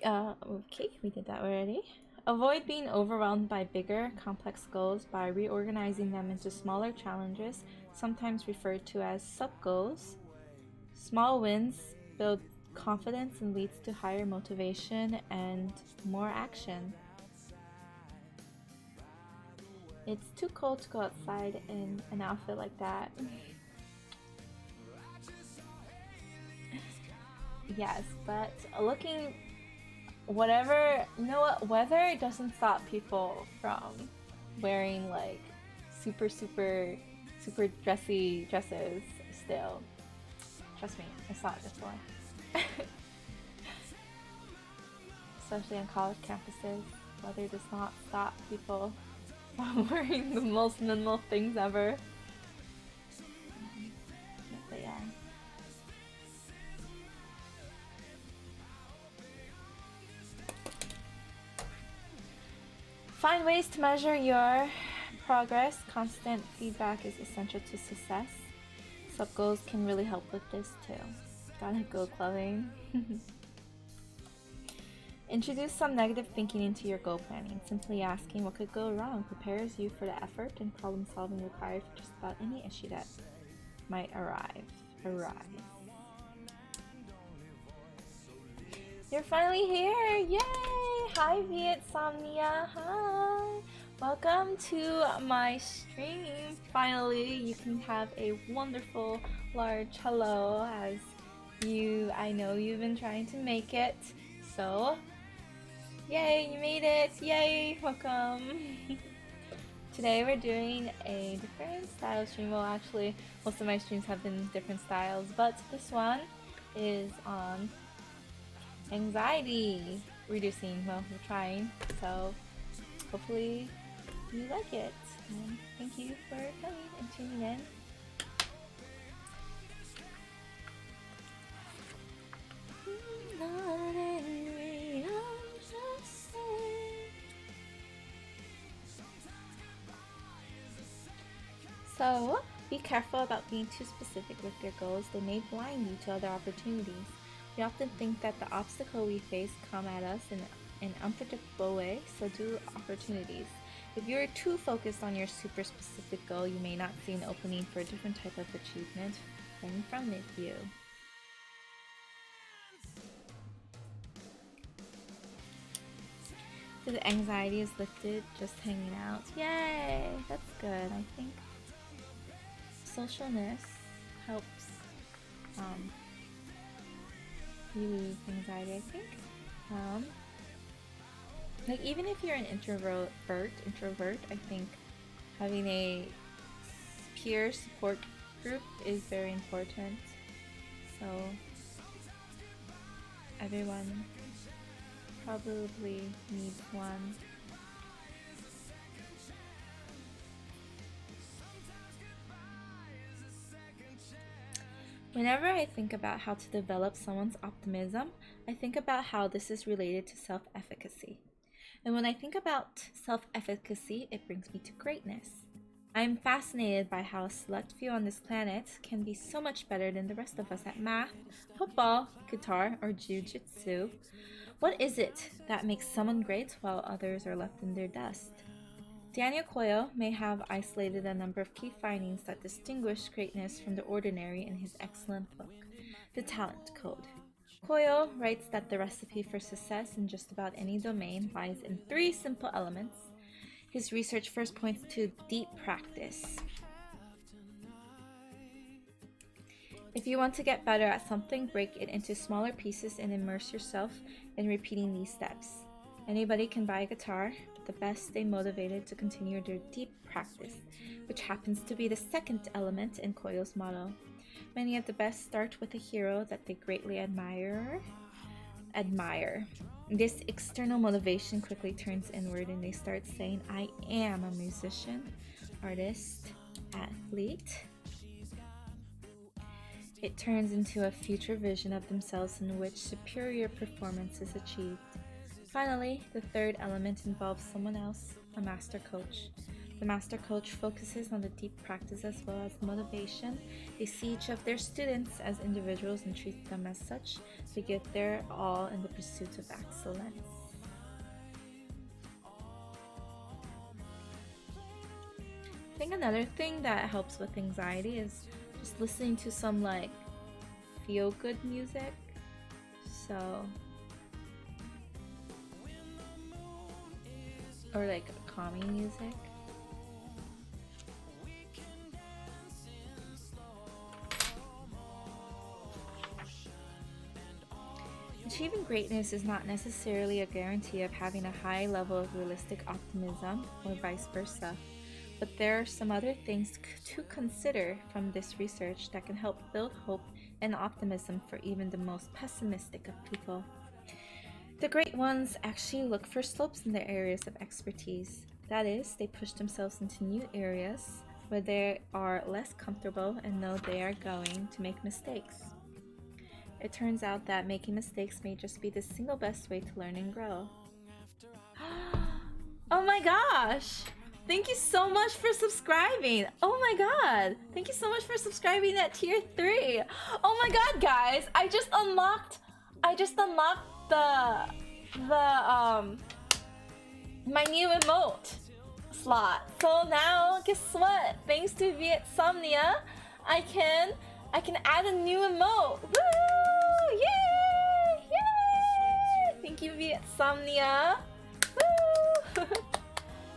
Yeah. Okay, we did that already. Avoid being overwhelmed by bigger, complex goals by reorganizing them into smaller challenges, sometimes referred to as sub-goals. Small wins build confidence and leads to higher motivation and more action. It's too cold to go outside in an outfit like that. Yes, but looking whatever, you know what, weather doesn't stop people from wearing like super dressy dresses still. Trust me, I saw it before. Especially on college campuses, weather does not stop people from wearing the most minimal things ever. But yeah. Find ways to measure your progress. Constant feedback is essential to success. Sub-goals can really help with this too. Gotta go clubbing. Introduce some negative thinking into your goal planning. Simply asking what could go wrong prepares you for the effort and problem solving required for just about any issue that might arise. You're finally here! Yay! Hi Vietsomnia! Hi! Welcome to my stream. Finally, you can have a wonderful large hello as I know you've been trying to make it. So, yay, you made it! Yay! Welcome! Today we're doing a different style stream. Well, actually, most of my streams have been different styles, but this one is on anxiety reducing. Well, we're trying, so hopefully you like it. And thank you for coming and tuning in. So, be careful about being too specific with your goals. They may blind you to other opportunities. We often think that the obstacle we face come at us in an unpredictable way, so do opportunities. If you're too focused on your super specific goal, you may not see an opening for a different type of achievement right in front of you. So the anxiety is lifted just hanging out. Yay! That's good. I think socialness helps relieve anxiety, I think. Like even if you're an introvert, I think having a peer support group is very important. So everyone probably needs one. Whenever I think about how to develop someone's optimism, I think about how this is related to self-efficacy. And when I think about self-efficacy, it brings me to greatness. I am fascinated by how a select few on this planet can be so much better than the rest of us at math, football, guitar, or jiu-jitsu. What is it that makes someone great while others are left in their dust? Daniel Coyle may have isolated a number of key findings that distinguish greatness from the ordinary in his excellent book, The Talent Code. Coyle writes that the recipe for success in just about any domain lies in 3 simple elements. His research first points to deep practice. If you want to get better at something, break it into smaller pieces and immerse yourself in repeating these steps. Anybody can buy a guitar, but the best stay motivated to continue their deep practice, which happens to be the second element in Coyle's motto. Many of the best start with a hero that they greatly admire. This external motivation quickly turns inward and they start saying, I am a musician, artist, athlete. It turns into a future vision of themselves in which superior performance is achieved. Finally, the third element involves someone else, a master coach. The master coach focuses on the deep practice as well as motivation. They see each of their students as individuals and treat them as such. They give their all in the pursuit of excellence. I think another thing that helps with anxiety is just listening to some like feel-good music. Or like calming music. Achieving greatness is not necessarily a guarantee of having a high level of realistic optimism or vice versa, but there are some other things to consider from this research that can help build hope and optimism for even the most pessimistic of people. The great ones actually look for slopes in their areas of expertise. That is, they push themselves into new areas where they are less comfortable and know they are going to make mistakes. It turns out that making mistakes may just be the single best way to learn and grow. Oh my gosh! Thank you so much for subscribing. Oh my god. Thank you so much for subscribing at tier 3. Oh my god, guys. I just unlocked my new emote slot. So now guess what? Thanks to Vietsomnia, I can add a new emote. Woo! Yay! Yay! Thank you, Vietsomnia. Woo!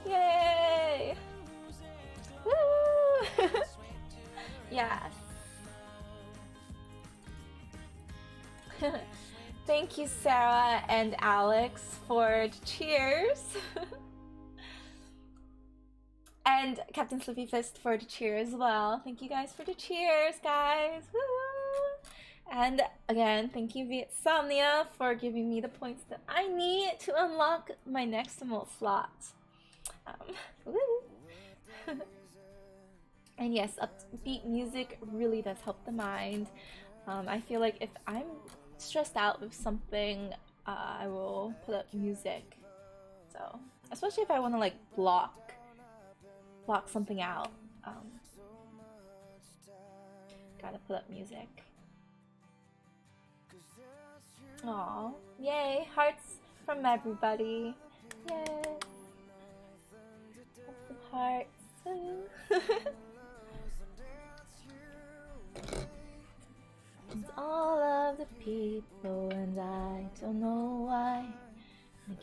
Yay! Woo! Yes. Thank you, Sarah and Alex, for the cheers. And Captain Slippy Fist for the cheer as well. Thank you guys for the cheers, guys. Woo! And again, thank you, Vietsomnia, for giving me the points that I need to unlock my next emote slot. Woo! And yes, upbeat music really does help the mind. I feel like if I'm stressed out with something, I will put up music. So, especially if I want to like block something out, gotta put up music. Aw, yay, hearts from everybody. Yay. Lots of hearts. And all of the people, and I don't know why I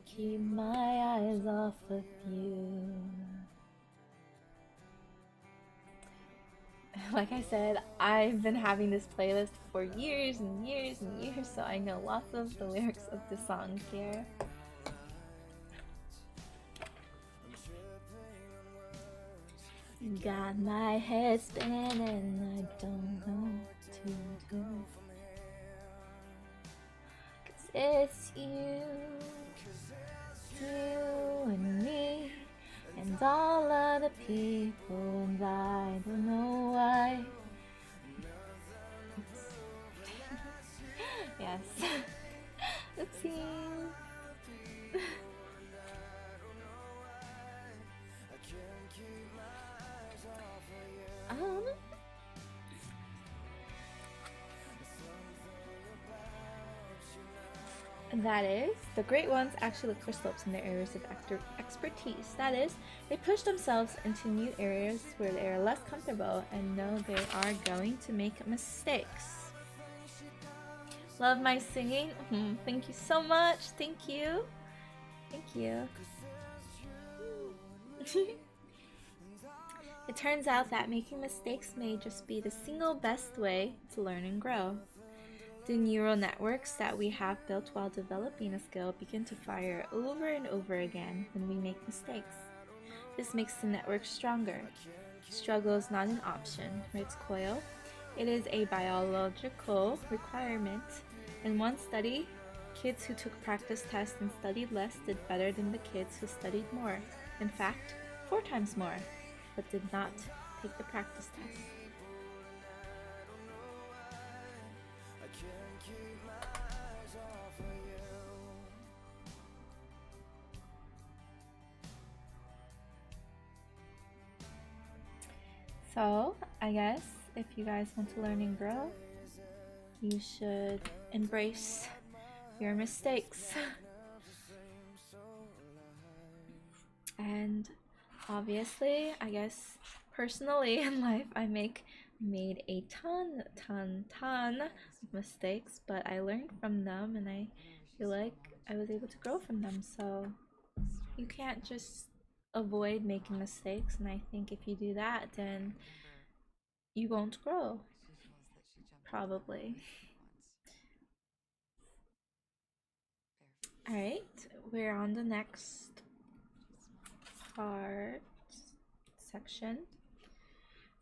keep my eyes off of you. Like I said, I've been having this playlist for years and years and years, so I know lots of the lyrics of the songs here. Got my head spinning and I don't know what to do. 'Cause it's you and me, and all other people, and I don't know why. Yes. Oopsies. That is, the great ones actually look for slopes in their areas of expertise. That is, they push themselves into new areas where they are less comfortable and know they are going to make mistakes. Love my singing. Thank you so much. Thank you. Thank you. It turns out that making mistakes may just be the single best way to learn and grow. The neural networks that we have built while developing a skill begin to fire over and over again when we make mistakes. This makes the network stronger. Struggle is not an option, writes Coyle. It is a biological requirement. In one study, kids who took practice tests and studied less did better than the kids who studied more. In fact, 4 times more, but did not take the practice test. So, I guess if you guys want to learn and grow, you should embrace your mistakes. And obviously, I guess personally in life, I made a ton of mistakes, but I learned from them and I feel like I was able to grow from them. So you can't just avoid making mistakes, and I think if you do that, then you won't grow, probably. Alright, we're on the next section,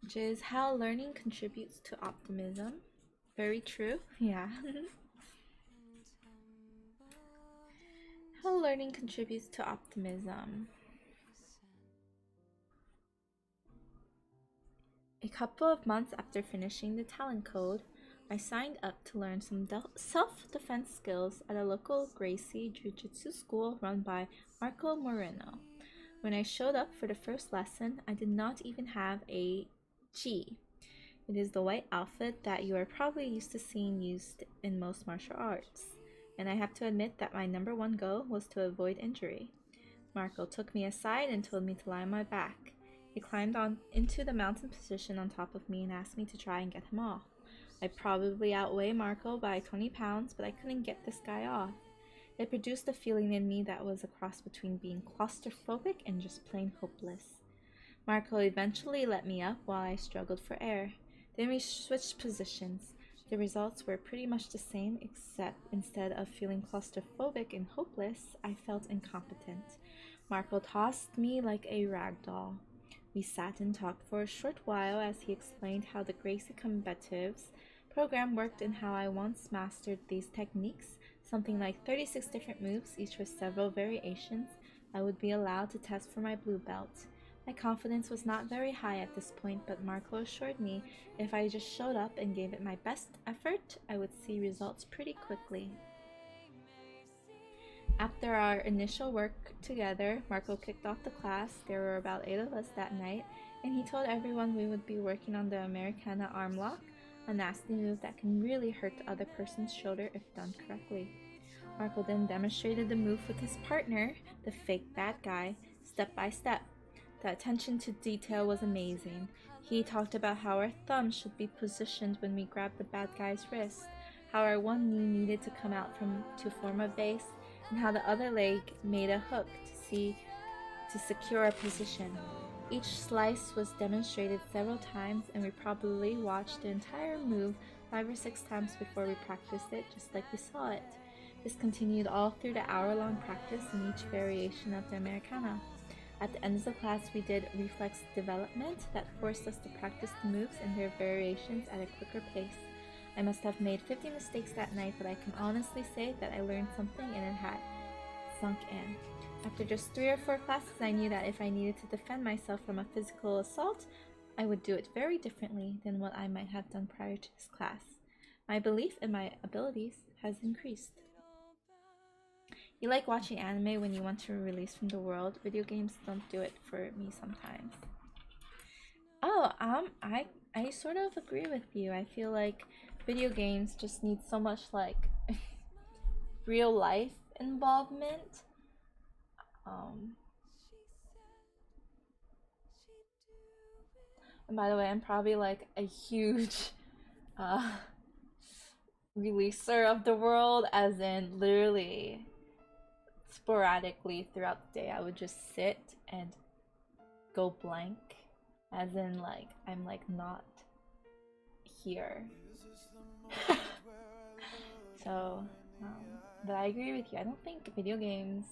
which is how learning contributes to optimism. Very true, yeah. How learning contributes to optimism. A couple of months after finishing the talent code, I signed up to learn some self-defense skills at a local Gracie Jiu-Jitsu school run by Marco Moreno. When I showed up for the first lesson, I did not even have a gi. It is the white outfit that you are probably used to seeing used in most martial arts, and I have to admit that my number one goal was to avoid injury. Marco took me aside and told me to lie on my back. He climbed on into the mountain position on top of me and asked me to try and get him off. I probably outweigh Marco by 20 pounds, but I couldn't get this guy off. It produced a feeling in me that was a cross between being claustrophobic and just plain hopeless. Marco eventually let me up while I struggled for air. Then we switched positions. The results were pretty much the same, except instead of feeling claustrophobic and hopeless, I felt incompetent. Marco tossed me like a rag doll. We sat and talked for a short while as he explained how the Gracie Combatives program worked and how I once mastered these techniques, something like 36 different moves, each with several variations, I would be allowed to test for my blue belt. My confidence was not very high at this point, but Marco assured me if I just showed up and gave it my best effort, I would see results pretty quickly. After our initial work together, Marco kicked off the class. There were about 8 of us that night, and he told everyone we would be working on the Americana arm lock, a nasty move that can really hurt the other person's shoulder if done correctly. Marco then demonstrated the move with his partner, the fake bad guy, step by step. The attention to detail was amazing. He talked about how our thumbs should be positioned when we grabbed the bad guy's wrist, how our one knee needed to come out to form a base, and how the other leg made a hook to secure a position. Each slice was demonstrated several times, and we probably watched the entire move 5 or 6 times before we practiced it, just like we saw it. This continued all through the hour-long practice in each variation of the Americana. At the end of the class, we did reflex development that forced us to practice the moves and their variations at a quicker pace. I must have made 50 mistakes that night, but I can honestly say that I learned something and it had sunk in. After just 3 or 4 classes, I knew that if I needed to defend myself from a physical assault, I would do it very differently than what I might have done prior to this class. My belief in my abilities has increased. You like watching anime when you want to release from the world. Video games don't do it for me sometimes. Oh, I sort of agree with you. I feel like video games just need so much like real life involvement. And by the way, I'm probably like a huge releaser of the world, as in literally sporadically throughout the day I would just sit and go blank, as in like I'm like not here. So but I agree with you. I don't think video games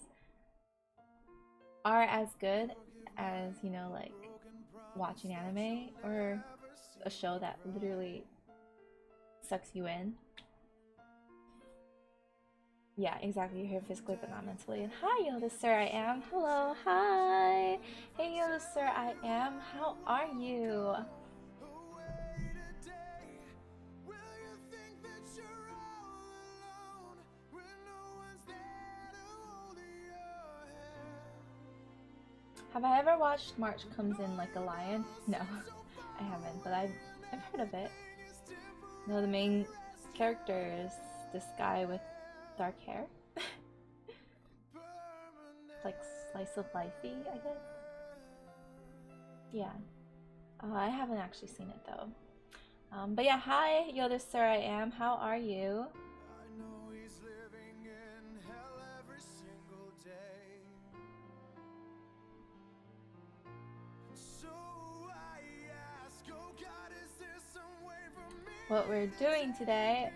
are as good as, you know, like watching anime or a show that literally sucks you in. Yeah, exactly. You're here physically but not mentally. And hi, Yoda Sir, I am. Hello, hi. Hey, Yoda Sir, I am. How are you? Have I ever watched March Comes In Like a Lion? No, I haven't, but I've heard of it. No, the main character is this guy with dark hair. Like slice of lifey, I guess. Yeah. I haven't actually seen it though. But yeah, hi, Yoda Sir, I am. How are you? What we're doing today,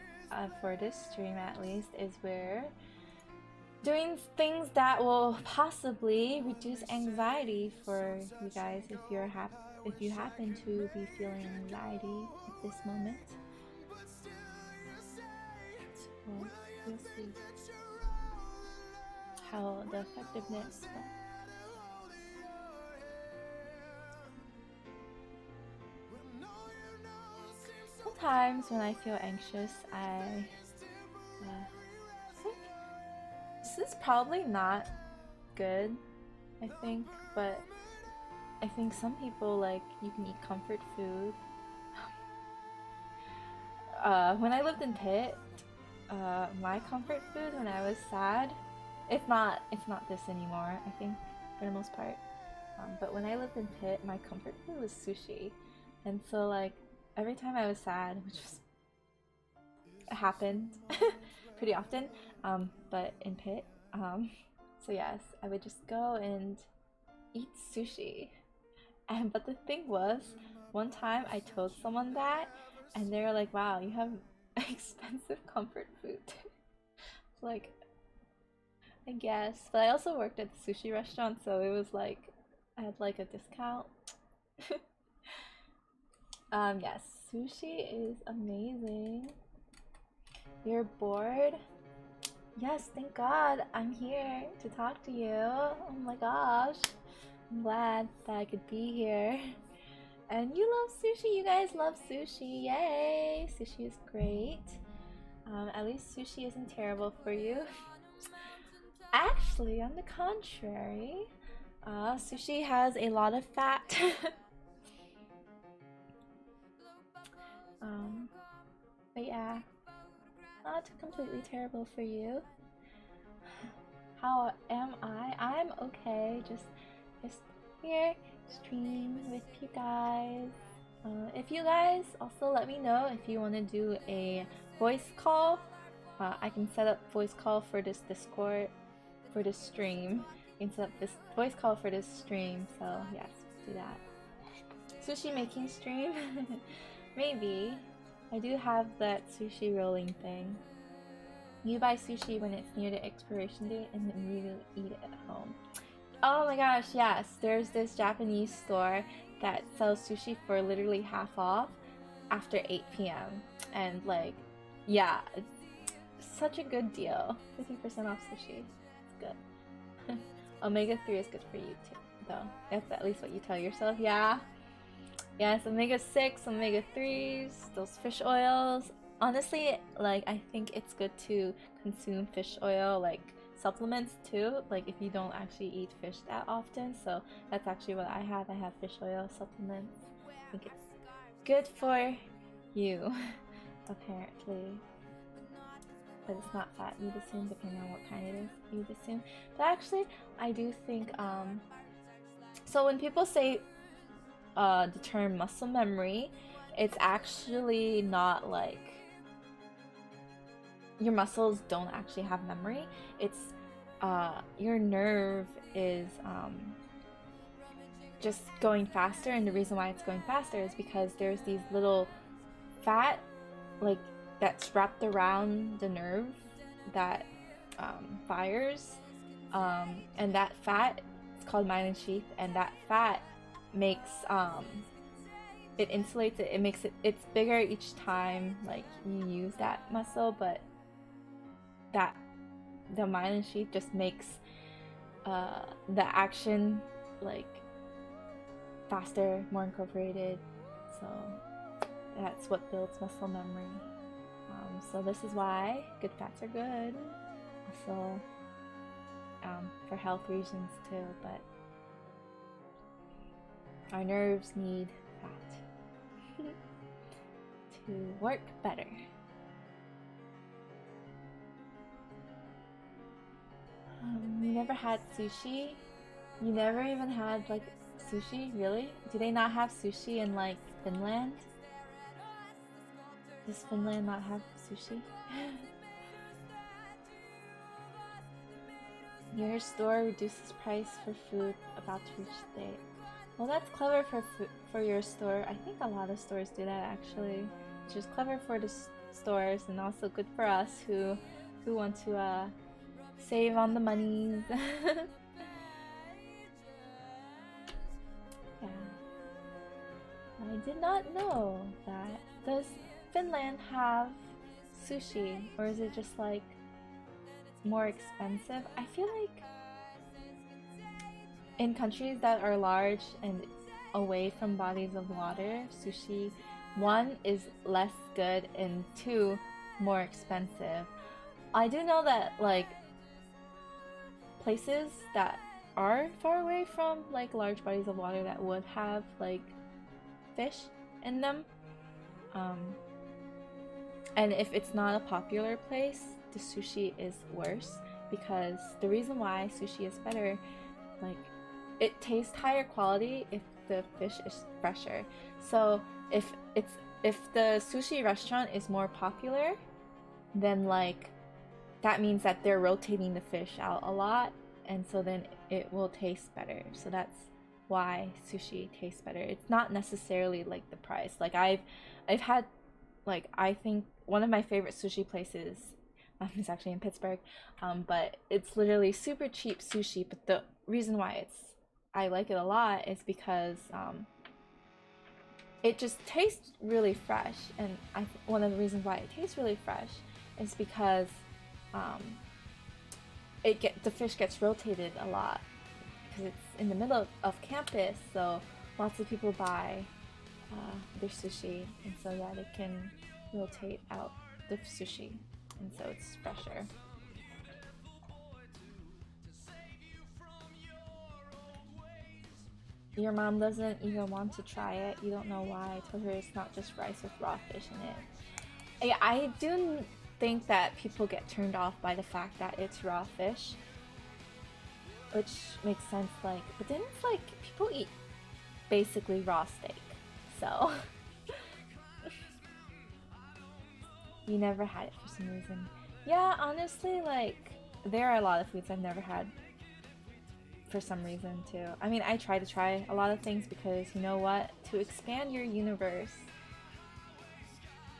for this stream at least, is we're doing things that will possibly reduce anxiety for you guys if you happen to be feeling anxiety at this moment. So we'll see how the effectiveness. Sometimes when I feel anxious, I think this is probably not good I think, but I think some people like you can eat comfort food. When I lived in Pitt, my comfort food when I was sad, it's not this anymore, I think, for the most part. But when I lived in Pitt, my comfort food was sushi. And so like every time I was sad, which was happened pretty often, but in Pitt, so yes, I would just go and eat sushi. And but the thing was, one time I told someone that, and they were like, "Wow, you have expensive comfort food." Like, I guess. But I also worked at the sushi restaurant, so it was like I had like a discount. Yes, sushi is amazing. You're bored? Yes, thank God I'm here to talk to you. Oh my gosh. I'm glad that I could be here. And you love sushi. You guys love sushi. Yay! Sushi is great. At least sushi isn't terrible for you. Actually, on the contrary, sushi has a lot of fat. But yeah, not completely terrible for you. How am I? I'm okay. Just here, stream with you guys. If you guys also let me know if you want to do a voice call. I can set up voice call for this Discord, for this stream. I can set up this voice call for this stream. So yes, do that. Sushi making stream? Maybe. I do have that sushi rolling thing. You buy sushi when it's near the expiration date and then you eat it at home. Oh my gosh, yes. There's this Japanese store that sells sushi for literally half off after 8 p.m. And like, yeah, it's such a good deal. 50% off sushi. It's good. Omega-3 is good for you too, though. That's at least what you tell yourself. Yeah. Yes, omega-6, omega-3s, those fish oils. Honestly, like, I think it's good to consume fish oil, like, supplements too, like if you don't actually eat fish that often. So that's actually what I have. I have fish oil supplements. I think it's good for you, apparently. But it's not fat, you'd assume, depending on what kind it is, you'd assume. But actually, I do think, so when people say the term muscle memory, it's actually not like your muscles don't actually have memory. It's your nerve is just going faster, and the reason why it's going faster is because there's these little fat like that's wrapped around the nerve that fires, and that fat, it's called myelin sheath, and that fat makes it insulates it. It makes it's bigger each time like you use that muscle, but that the myelin sheath just makes the action like faster, more incorporated. So that's what builds muscle memory. So this is why good fats are good. Also, for health reasons too, but our nerves need fat to work better. You never had sushi? You never even had like sushi? Really? Do they not have sushi in like Finland? Does Finland not have sushi? Your store reduces price for food about to reach the date. Well, that's clever for your store. I think a lot of stores do that actually, which is clever for the stores and also good for us who want to save on the monies. Yeah. I did not know that. Does Finland have sushi, or is it just like more expensive? I feel like in countries that are large and away from bodies of water, sushi, one, is less good, and two, more expensive. I do know that like places that are far away from like large bodies of water that would have like fish in them. And if it's not a popular place, the sushi is worse, because the reason why sushi is better, like, it tastes higher quality if the fish is fresher. So if the sushi restaurant is more popular, then like that means that they're rotating the fish out a lot, and so then it will taste better. So that's why sushi tastes better. It's not necessarily like the price. Like I've had, like, I think one of my favorite sushi places is actually in Pittsburgh, but it's literally super cheap sushi. But the reason why I like it a lot is because it just tastes really fresh, and one of the reasons why it tastes really fresh is because the fish gets rotated a lot, because it's in the middle of campus, so lots of people buy their sushi, and so yeah, they can rotate out the sushi, and so it's fresher. Your mom doesn't even want to try it. You don't know why. I told her it's not just rice with raw fish in it. I do think that people get turned off by the fact that it's raw fish, which makes sense. Like, but then it's like people eat basically raw steak, so you never had it for some reason. Yeah, honestly, like, there are a lot of foods I've never had for some reason too. I mean, I try to try a lot of things because, you know what, to expand your universe,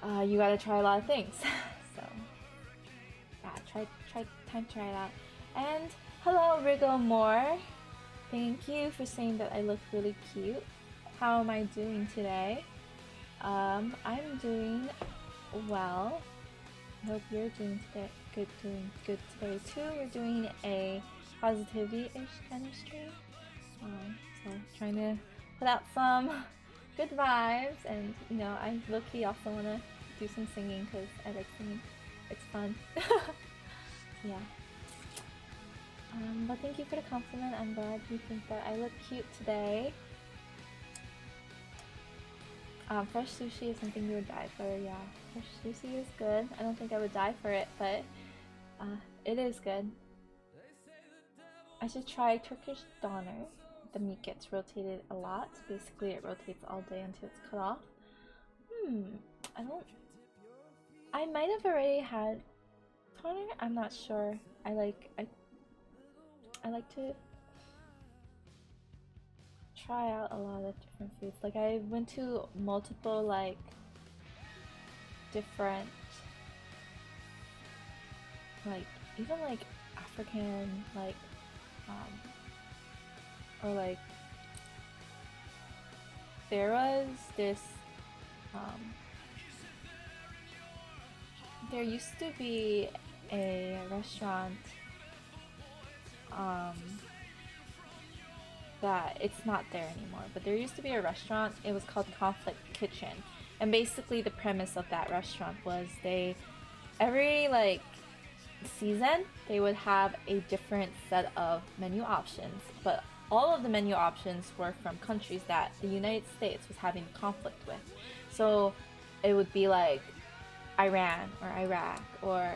you gotta try a lot of things. So yeah, time to try it out. And hello, Wriggle Moore. Thank you for saying that I look really cute. How am I doing today? I'm doing well. I hope you're doing good today too. We're doing a positivity-ish kind of stream. So trying to put out some good vibes, and you know, I low-key also want to do some singing because I like singing. It's fun. Yeah. But thank you for the compliment. I'm glad you think that I look cute today. Fresh sushi is something you would die for. Yeah, fresh sushi is good. I don't think I would die for it, but it is good. I should try Turkish doner. The meat gets rotated a lot. Basically, it rotates all day until it's cut off. I might have already had doner. I'm not sure. I like to try out a lot of different foods. Like, I went to multiple like different, like, even like African, like or like there was this there used to be a restaurant that it's not there anymore, but there used to be a restaurant. It was called Conflict Kitchen, and basically the premise of that restaurant was every like season they would have a different set of menu options, but all of the menu options were from countries that the United States was having conflict with. So it would be like Iran or Iraq or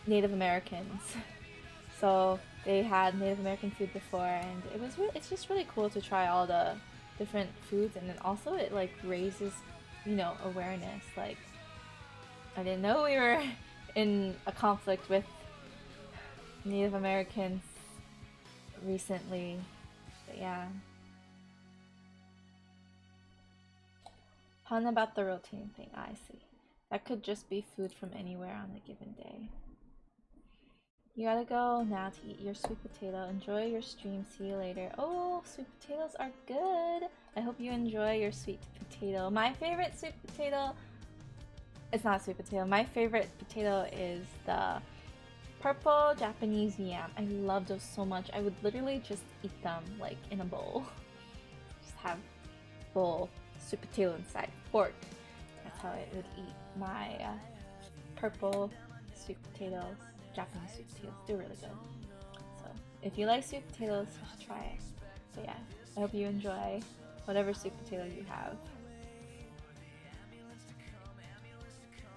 Native Americans. So they had Native American food before, and it's just really cool to try all the different foods, and then also it like raises, you know, awareness. Like, I didn't know we were in a conflict with Native Americans recently, but yeah. Pun about the rotating thing. I see. That could just be food from anywhere on a given day. You gotta go now to eat your sweet potato. Enjoy your stream. See you later. Oh, sweet potatoes are good. I hope you enjoy your sweet potato. My favorite sweet potato, it's not sweet potato. My favorite potato is the purple Japanese yam. I love those so much. I would literally just eat them like in a bowl. Just have bowl sweet potato inside fork. That's how I would eat my purple sweet potatoes. Japanese sweet potatoes. They're really good. So If you like sweet potatoes, you should try it. But yeah, I hope you enjoy whatever sweet potato you have.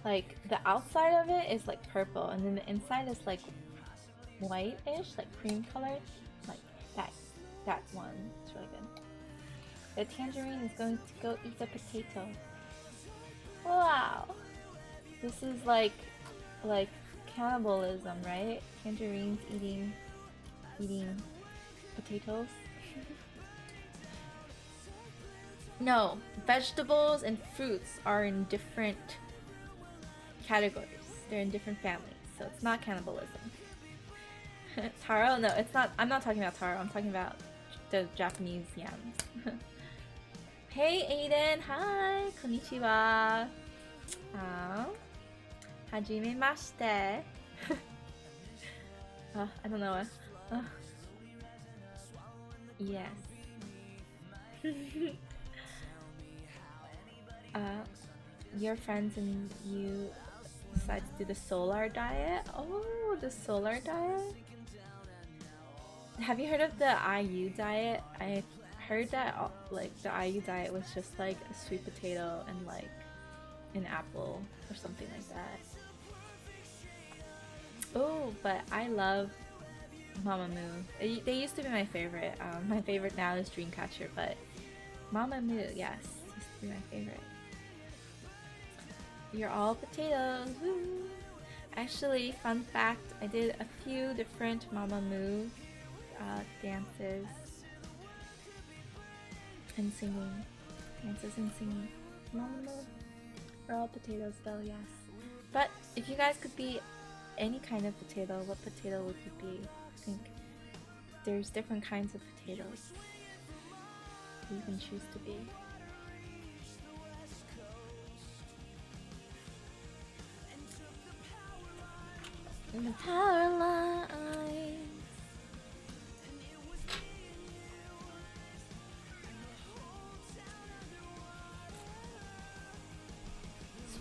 Like the outside of it is like purple, and then the inside is like white-ish, like cream colored. Like that one. It's really good. The tangerine is going to go eat the potato. Wow. This is like cannibalism, right? Tangerines eating potatoes. No, vegetables and fruits are in different categories. They're in different families, so it's not cannibalism. Taro? No, it's not. I'm not talking about taro. I'm talking about the Japanese yams. Hey Aiden, hi, konnichiwa. Hajimemashite. I don't know. Yes. Your friends and you decide to do the solar diet? Oh, the solar diet? Have you heard of the IU diet? I heard that like the IU diet was just like a sweet potato and like an apple or something like that. Oh, but I love Mamamoo. They used to be my favorite. My favorite now is Dreamcatcher, but Mamamoo, yes, used to be my favorite. You're all potatoes. Woo. Actually, fun fact, I did a few different Mamamoo dances and singing. Dances and singing. Mamamoo. We're all potatoes though, yes. But if you guys could be any kind of potato, what potato would you be? I think there's different kinds of potatoes you can choose to be. In the power lines.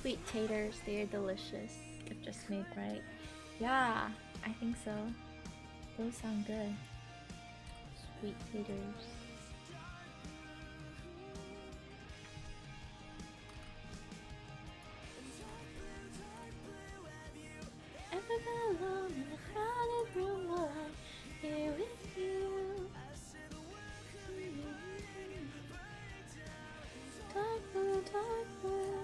Sweet taters, they are delicious if just made right. Yeah, I think so. Those sound good. Sweet taters. Ever been alone in a crowded room while I'm here with you? Dark blue, dark blue.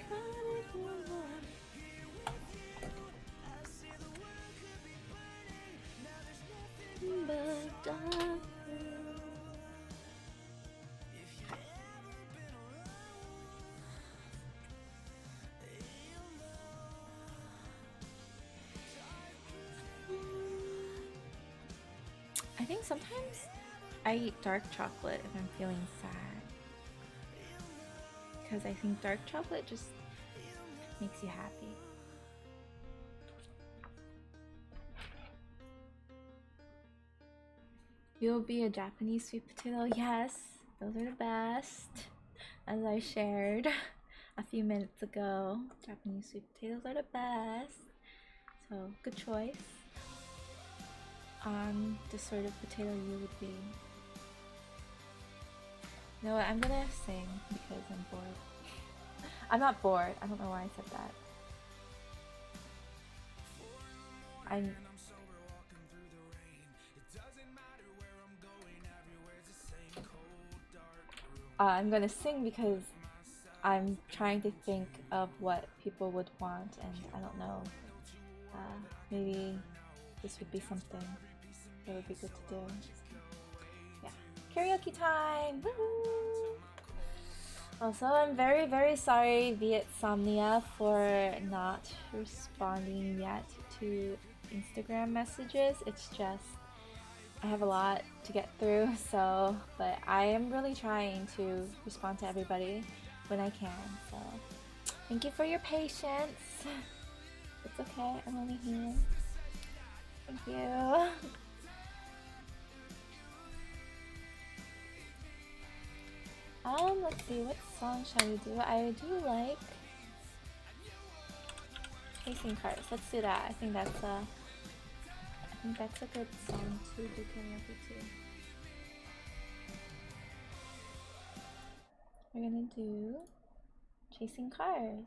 Crowded room while I'm but dark blue. I think sometimes I eat dark chocolate if I'm feeling sad. Because I think dark chocolate just makes you happy. You'll be a Japanese sweet potato? Yes, those are the best. As I shared a few minutes ago, Japanese sweet potatoes are the best. So, good choice on the sort of potato you would be. You know what, I'm gonna sing because I'm bored. I'm not bored, I don't know why I said that. I'm gonna sing because I'm trying to think of what people would want, and I don't know. Maybe this would be something that would be good to do. Yeah, karaoke time! Woohoo! Also, I'm very, very sorry, Vietsomnia, for not responding yet to Instagram messages. It's just I have a lot to get through, so but I am really trying to respond to everybody when I can. So thank you for your patience. It's okay, I'm only human. Thank you. Let's see, what song shall we do? I do like Chasing Cars. Let's do that. I think that's think that's a good song to do karaoke to. We're gonna do Chasing Cars.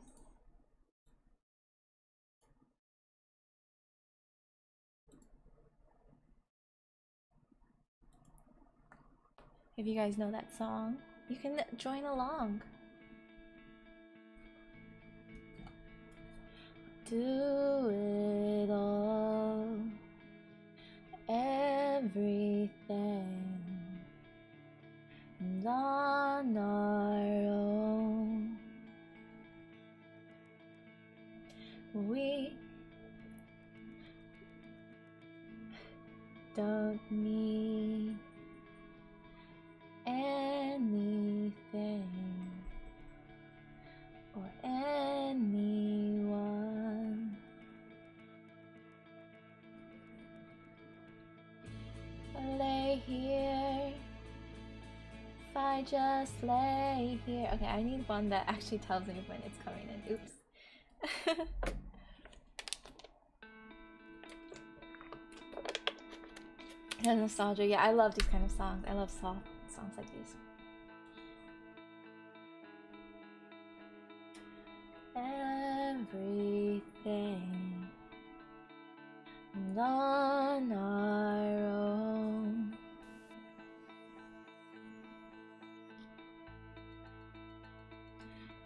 If you guys know that song, you can join along. Do it all, everything, and on our own. We don't need anything or anyone. Lay here, if I just lay here. Okay, I need one that actually tells me when it's coming in. Oops. Nostalgia. Yeah, I love these kind of songs. I love soft songs like these. Everything, and on our own.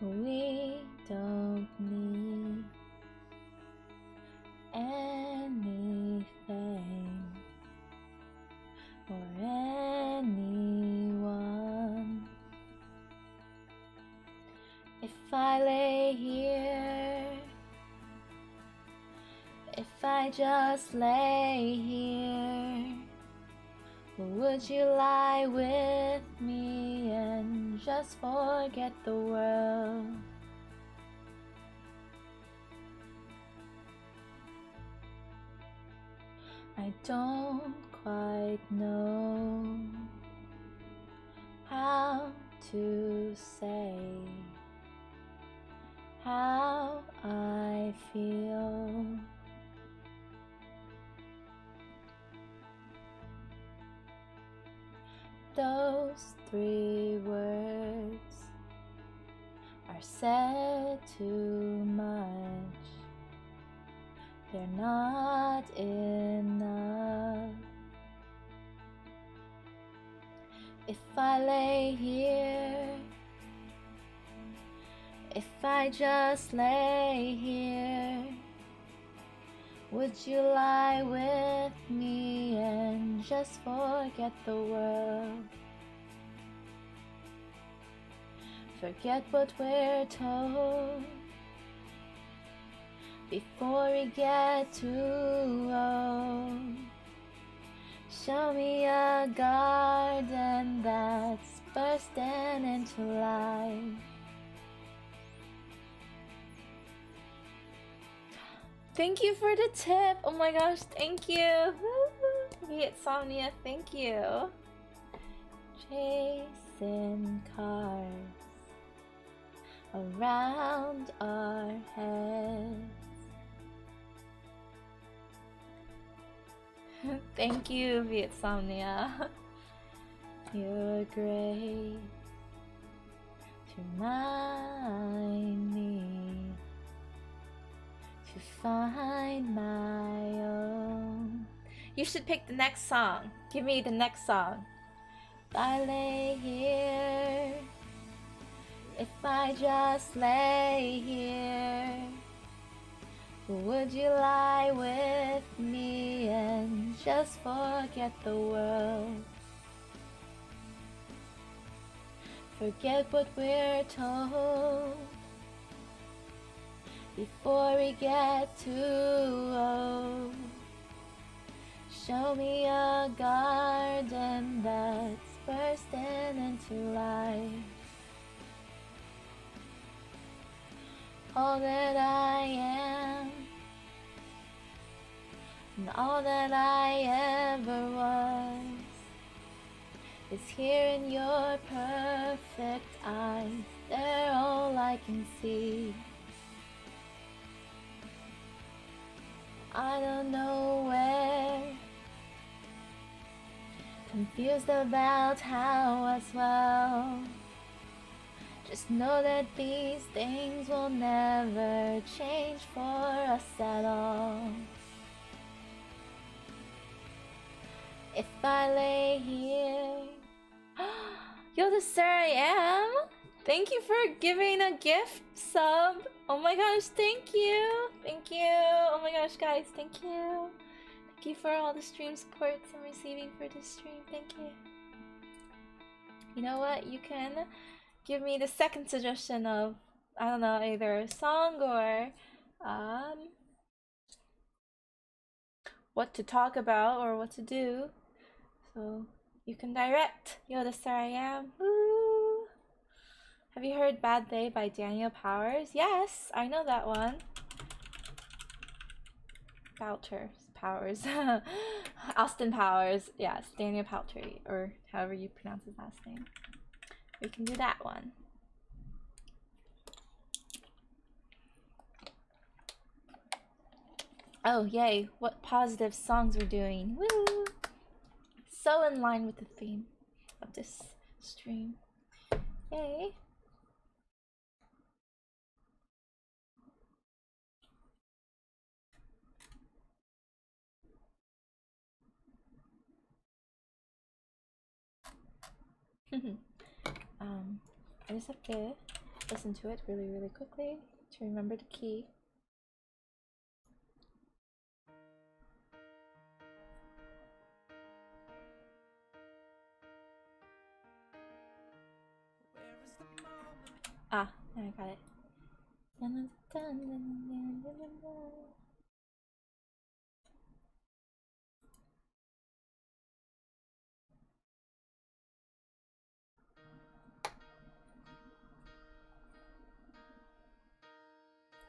We don't need anything or anyone. If I lay here, if I just lay here, would you lie with me and just forget the world? I don't quite know how to say how I feel. Those 3 words are said too much. They're not enough. If I lay here, if I just lay here, would you lie with me and just forget the world? Forget what we're told before we get too old. Show me a garden that's bursting into life. Thank you for the tip. Oh my gosh, thank you. Vietsomnia, thank you. Chasing cars around our heads. Thank you, Vietsomnia. You're great to remind me to find my own. You should pick the next song. Give me the next song. If I lay here, if I just lay here, would you lie with me and just forget the world? Forget what we're told before we get too old. Show me a garden that's bursting into life. All that I am and all that I ever was is here in your perfect eyes. They're all I can see. I don't know where confused about how as well. Just know that these things will never change for us at all. If I lay here, yo, the sir I am. Thank you for giving a gift sub. Oh my gosh, thank you. Thank you. Oh my gosh, guys, thank you. Thank you for all the stream supports I'm receiving for this stream. Thank you. You know what? You can give me the second suggestion of, I don't know, either a song or what to talk about or what to do. So you can direct. Yo, the star I am. Woo! Have you heard Bad Day by Daniel Powers? Yes, I know that one. Powers. Austin Powers. Yes, Daniel Powter, or however you pronounce his last name. We can do that one. Oh, yay. What positive songs we're doing. Woo! So in line with the theme of this stream. Yay. I just have to listen to it really quickly to remember the key. Ah, now I got it.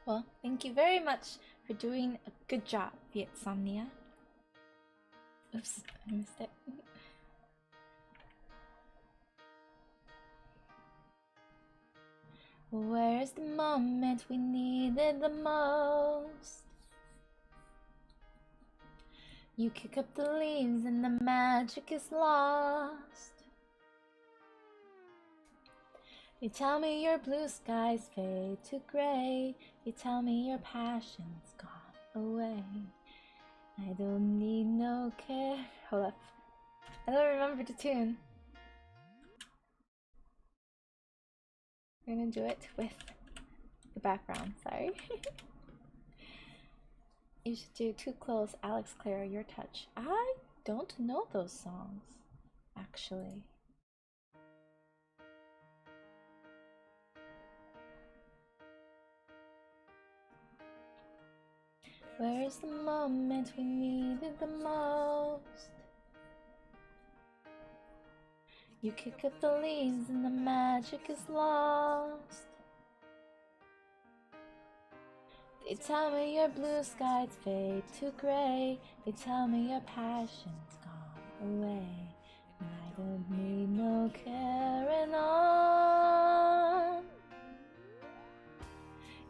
Well, thank you very much for doing a good job, Vietsomnia. Oops, I missed it. Where's the moment we needed the most? You kick up the leaves and the magic is lost. You tell me your blue skies fade to gray. You tell me your passion's gone away. I don't need no care. Hold up. I don't remember the tune. We're gonna do it with the background, sorry. You should do Too Close, Alex Clara, Your Touch. I don't know those songs, actually. Where's the moment we needed the most? You kick up the leaves and the magic is lost. They tell me your blue skies fade to gray. They tell me your passion's gone away. And I don't need no carrying on.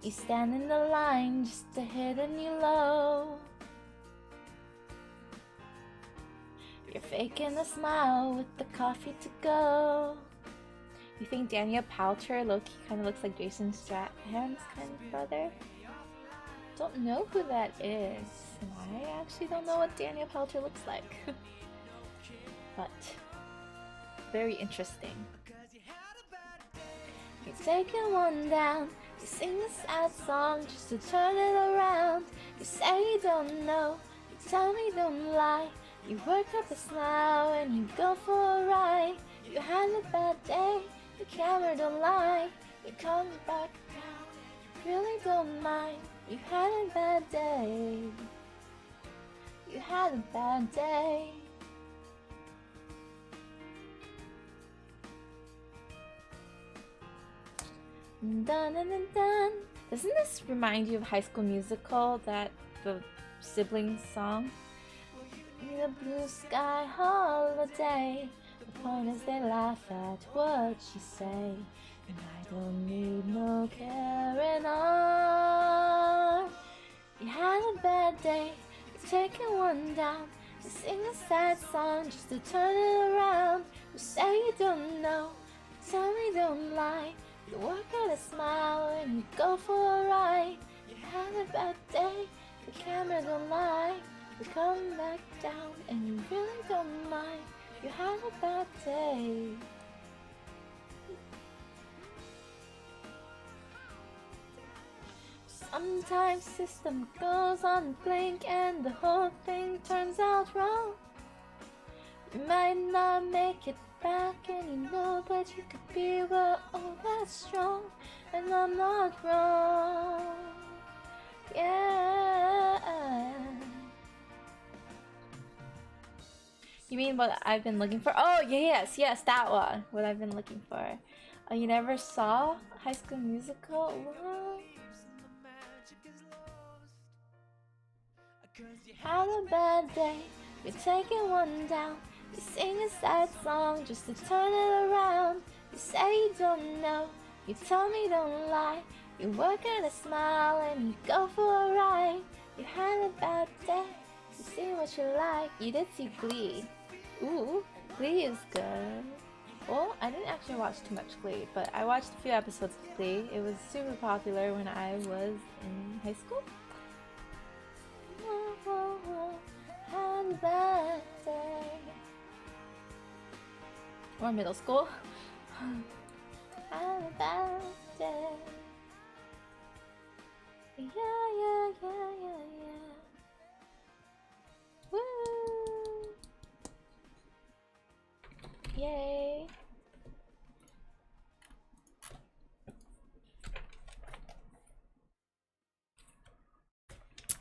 You stand in the line just to hit a new low. You're faking a smile with the coffee to go. You think Daniel Powter low-key kind of looks like Jason Stratham's kind of brother? Don't know who that is. And I actually don't know what Daniel Powter looks like. But very interesting. You're taking one down. You sing a sad song just to turn it around. You say you don't know. You tell me don't lie. You work up a smile and you go for a ride. You had a bad day. The camera don't lie. You come back around. You really don't mind. You had a bad day. You had a bad day. Dun, dun, dun, dun. Doesn't this remind you of High School Musical, that the sibling song? In a blue sky holiday. The point is they laugh at what you say. And I don't need no carrying on. You had a bad day, you're taking one down. You sing a sad song just to turn it around. You say you don't know, you tell me don't lie. You work at a smile and you go for a ride. You had a bad day, the camera don't lie. You come back down and you really don't mind. You had a bad day. Sometimes system goes on blink and the whole thing turns out wrong. You might not make it back and you know that you could be, well, oh, that's strong. And I'm not wrong. Yeah. You mean what I've been looking for? Oh, yes, that one. What I've been looking for. Oh, you never saw High School Musical? What? Had a bad day, you're taking one down. You sing a sad song just to turn it around. You say you don't know, you tell me don't lie. You work at a smile and you go for a ride. You had a bad day, you see what you like. You did see Glee. Ooh, Glee is good. Well, I didn't actually watch too much Glee, but I watched a few episodes of Glee. It was super popular when I was in high school. Had a bad day. Or middle school. Had a bad day. Yeah. Woo! Yay!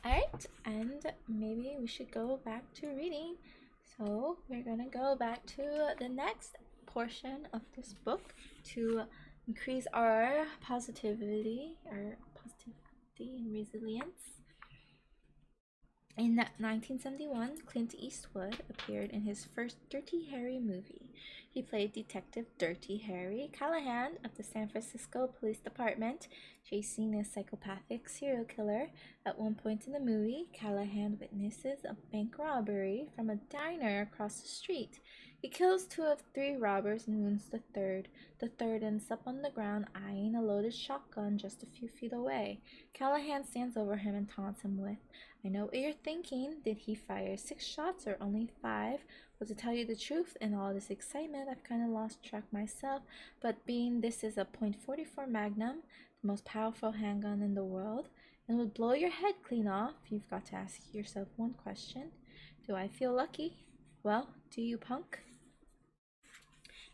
Alright, and maybe we should go back to reading. So we're gonna go back to the next portion of this book to increase our positivity and resilience. In 1971, Clint Eastwood appeared in his first Dirty Harry movie. He played Detective Dirty Harry Callahan of the San Francisco Police Department, chasing a psychopathic serial killer. At one point in the movie, Callahan witnesses a bank robbery from a diner across the street. He kills 2 of 3 robbers and wounds the third. The third ends up on the ground, eyeing a loaded shotgun just a few feet away. Callahan stands over him and taunts him with, "I know what you're thinking. Did he fire 6 shots or only 5? Well, to tell you the truth, in all this excitement, I've kind of lost track myself. But being this is a .44 Magnum, the most powerful handgun in the world, and would blow your head clean off, you've got to ask yourself one question. Do I feel lucky? Well, do you, punk?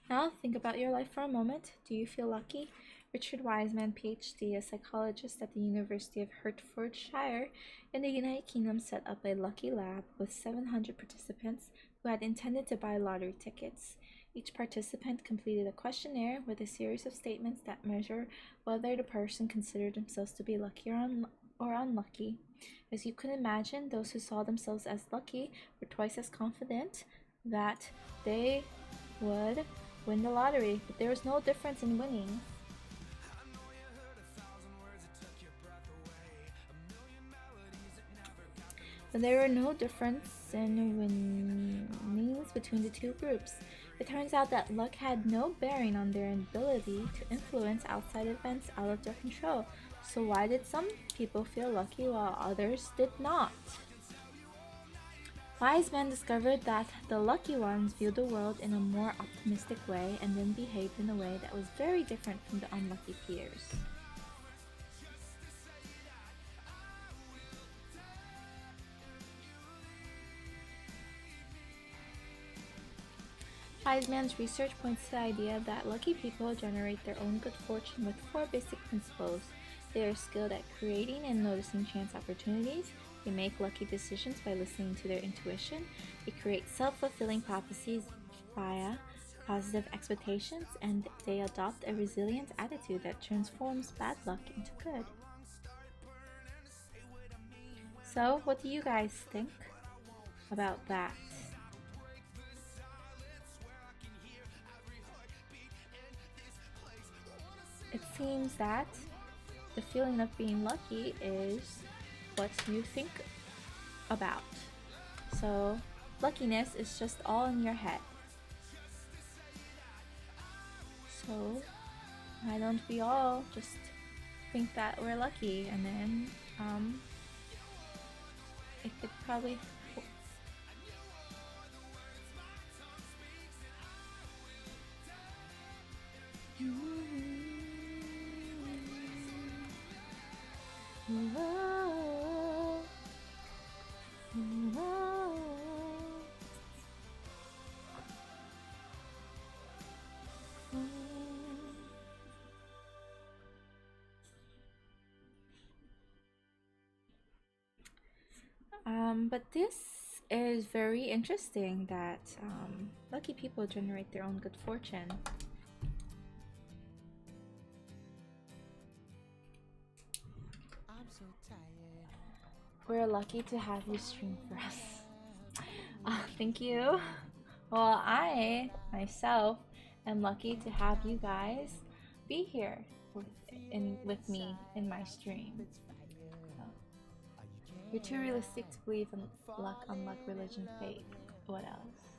Now, think about your life for a moment. Do you feel lucky?" Richard Wiseman, PhD, a psychologist at the University of Hertfordshire in the United Kingdom, set up a lucky lab with 700 participants who had intended to buy lottery tickets. Each participant completed a questionnaire with a series of statements that measure whether the person considered themselves to be lucky or unlucky. As you could imagine, those who saw themselves as lucky were twice as confident that they would win the lottery, but there was no difference in winning. But there were no difference in winnings between the two groups. It turns out that luck had no bearing on their ability to influence outside events out of their control. So why did some people feel lucky while others did not? Wiseman discovered that the lucky ones viewed the world in a more optimistic way and then behaved in a way that was very different from the unlucky peers. Wiseman's research points to the idea that lucky people generate their own good fortune with 4 basic principles. They are skilled at creating and noticing chance opportunities. They make lucky decisions by listening to their intuition. They create self-fulfilling prophecies via positive expectations, and they adopt a resilient attitude that transforms bad luck into good. So, what do you guys think about that? It seems that the feeling of being lucky is what you think about. So luckiness is just all in your head. So why don't we all just think that we're lucky, and then it could probably but this is very interesting that lucky people generate their own good fortune. We're lucky to have you stream for us. Thank you. Well, I myself am lucky to have you guys be here with me in my stream. You're too realistic to believe in luck, unluck, religion, fate. What else?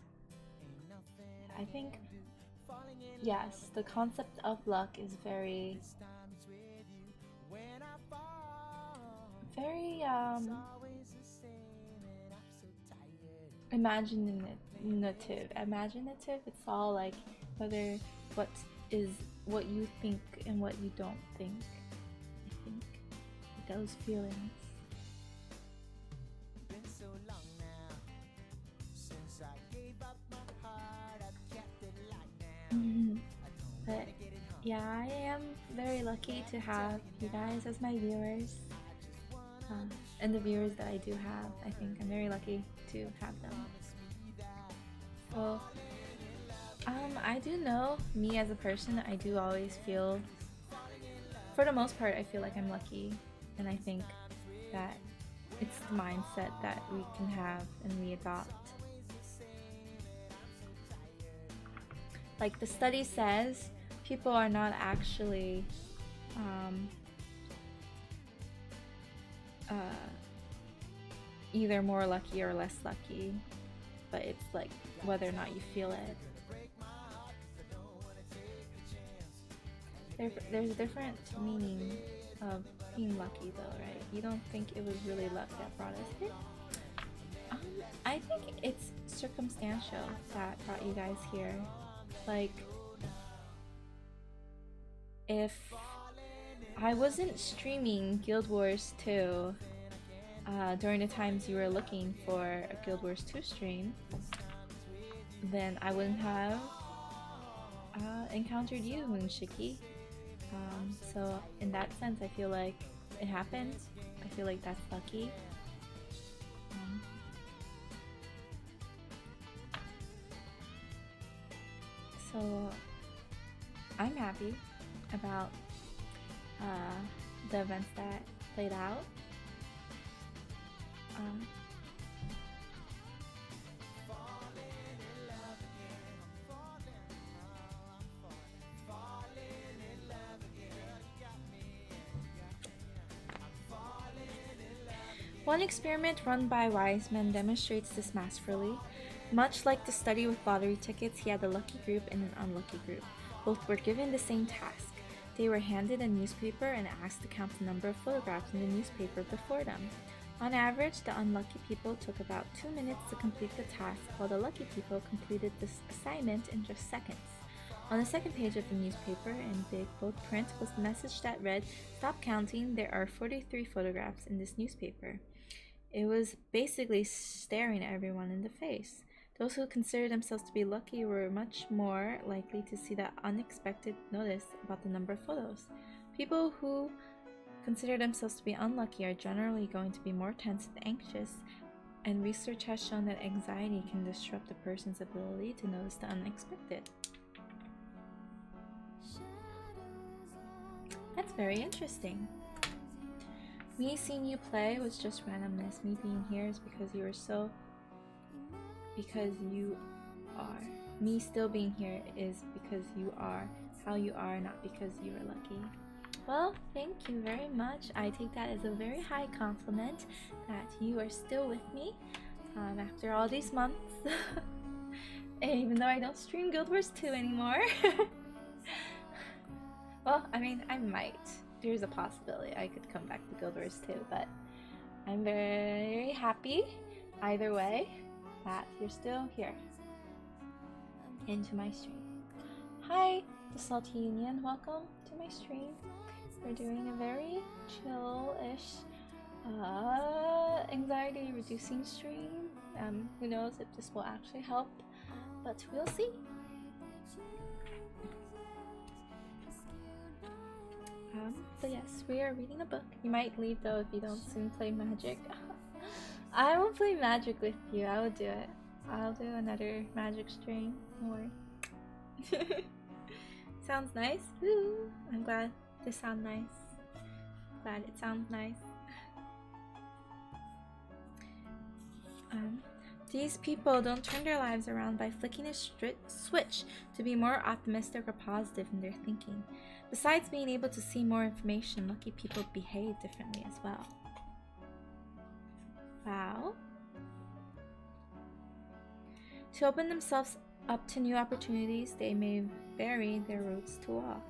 I think, yes, the concept of luck is very imaginative. It's all like what is what you think and what you don't think. I think those feelings. But yeah, I am very lucky to have you guys as my viewers, and the viewers that I do have. I think I'm very lucky to have them. So I do know me as a person. I do always feel, for the most part, I feel like I'm lucky, and I think that it's the mindset that we can have and we adopt. Like the study says, people are not actually either more lucky or less lucky, but it's like whether or not you feel it. There's a different meaning of being lucky though, right? You don't think it was really luck that brought us here? I think it's circumstantial that brought you guys here. Like, if I wasn't streaming Guild Wars 2 during the times you were looking for a Guild Wars 2 stream, then I wouldn't have encountered you, Moonshiki. So in that sense, I feel like it happened. I feel like that's lucky. So I'm happy about the events that played out. One experiment run by Wiseman demonstrates this masterfully. Much like the study with lottery tickets, he had a lucky group and an unlucky group. Both were given the same task. They were handed a newspaper and asked to count the number of photographs in the newspaper before them. On average, the unlucky people took about 2 minutes to complete the task, while the lucky people completed this assignment in just seconds. On the second page of the newspaper, in big bold print, was the message that read, "Stop counting, there are 43 photographs in this newspaper." It was basically staring everyone in the face. Those who considered themselves to be lucky were much more likely to see that unexpected notice about the number of photos. People who consider themselves to be unlucky are generally going to be more tense and anxious, and research has shown that anxiety can disrupt a person's ability to notice the unexpected. That's very interesting. Me seeing you play was just randomness. Me being here is because you are. Me still being here is because you are how you are, not because you are lucky. Well, thank you very much. I take that as a very high compliment that you are still with me. After all these months. Even though I don't stream Guild Wars 2 anymore. Well, I mean, I might. There's a possibility I could come back to Guild Wars 2, but I'm very happy either way that you're still here into my stream. Hi, the Salty Union. Welcome to my stream. We're doing a very chill-ish anxiety reducing stream. Who knows if this will actually help, but we'll see. So yes, we are reading a book. You might leave though if you don't soon play Magic. I won't play Magic with you. I will do it. I'll do another Magic stream. Don't worry. Sounds nice. Ooh, I'm glad this sounds nice. Glad it sounds nice. These people don't turn their lives around by flicking a switch to be more optimistic or positive in their thinking. Besides being able to see more information, lucky people behave differently as well. Wow. To open themselves up to new opportunities, they may vary their routes to walk.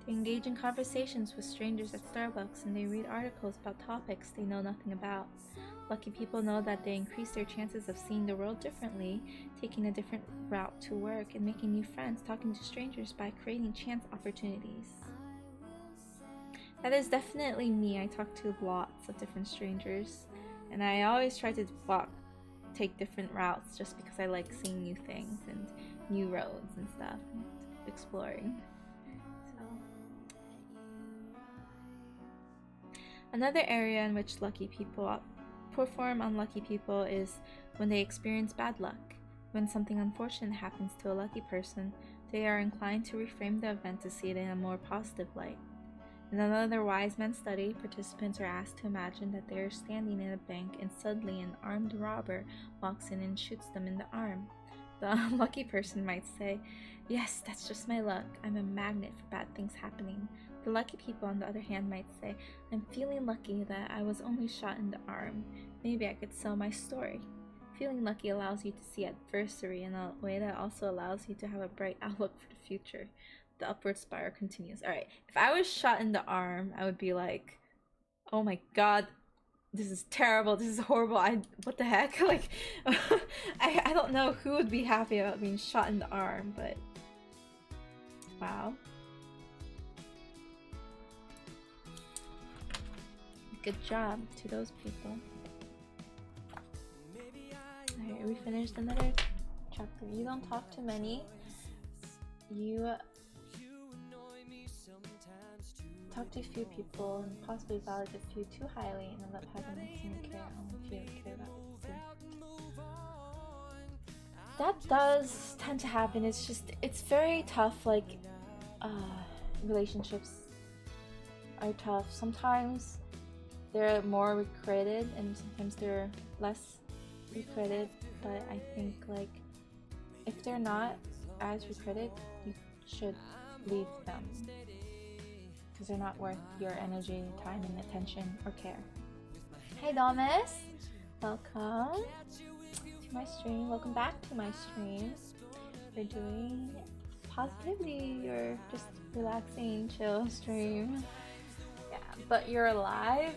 They engage in conversations with strangers at Starbucks, and they read articles about topics they know nothing about. Lucky people know that they increase their chances of seeing the world differently, taking a different route to work, and making new friends, talking to strangers by creating chance opportunities. That is definitely me. I talk to lots of different strangers, and I always try to take different routes just because I like seeing new things and new roads and stuff, and exploring. Another area in which lucky people perform unlucky people is when they experience bad luck. When something unfortunate happens to a lucky person, they are inclined to reframe the event to see it in a more positive light. In another Wise Men study, participants are asked to imagine that they are standing in a bank and suddenly an armed robber walks in and shoots them in the arm. The unlucky person might say, "Yes, that's just my luck. I'm a magnet for bad things happening." The lucky people, on the other hand, might say, "I'm feeling lucky that I was only shot in the arm. Maybe I could sell my story." Feeling lucky allows you to see adversity in a way that also allows you to have a bright outlook for the future. The upward spiral continues. Alright, if I was shot in the arm, I would be like, "Oh my god, this is terrible, this is horrible, what the heck?" Like, I don't know who would be happy about being shot in the arm, but wow. Good job to those people. Alright, we finished another chapter. You don't talk to many. You talk to a few people and possibly value a few too highly and end up having some care on a few care about it too. That does tend to happen. It's just, it's very tough. Like, relationships are tough. Sometimes they're more requited and sometimes they're less requited, but I think like if they're not as requited, you should leave them because they're not worth your energy, time, and attention or care. Hey Domus, welcome to my stream. Welcome back to my stream. We're doing positivity or just relaxing, chill stream. Yeah, but you're alive.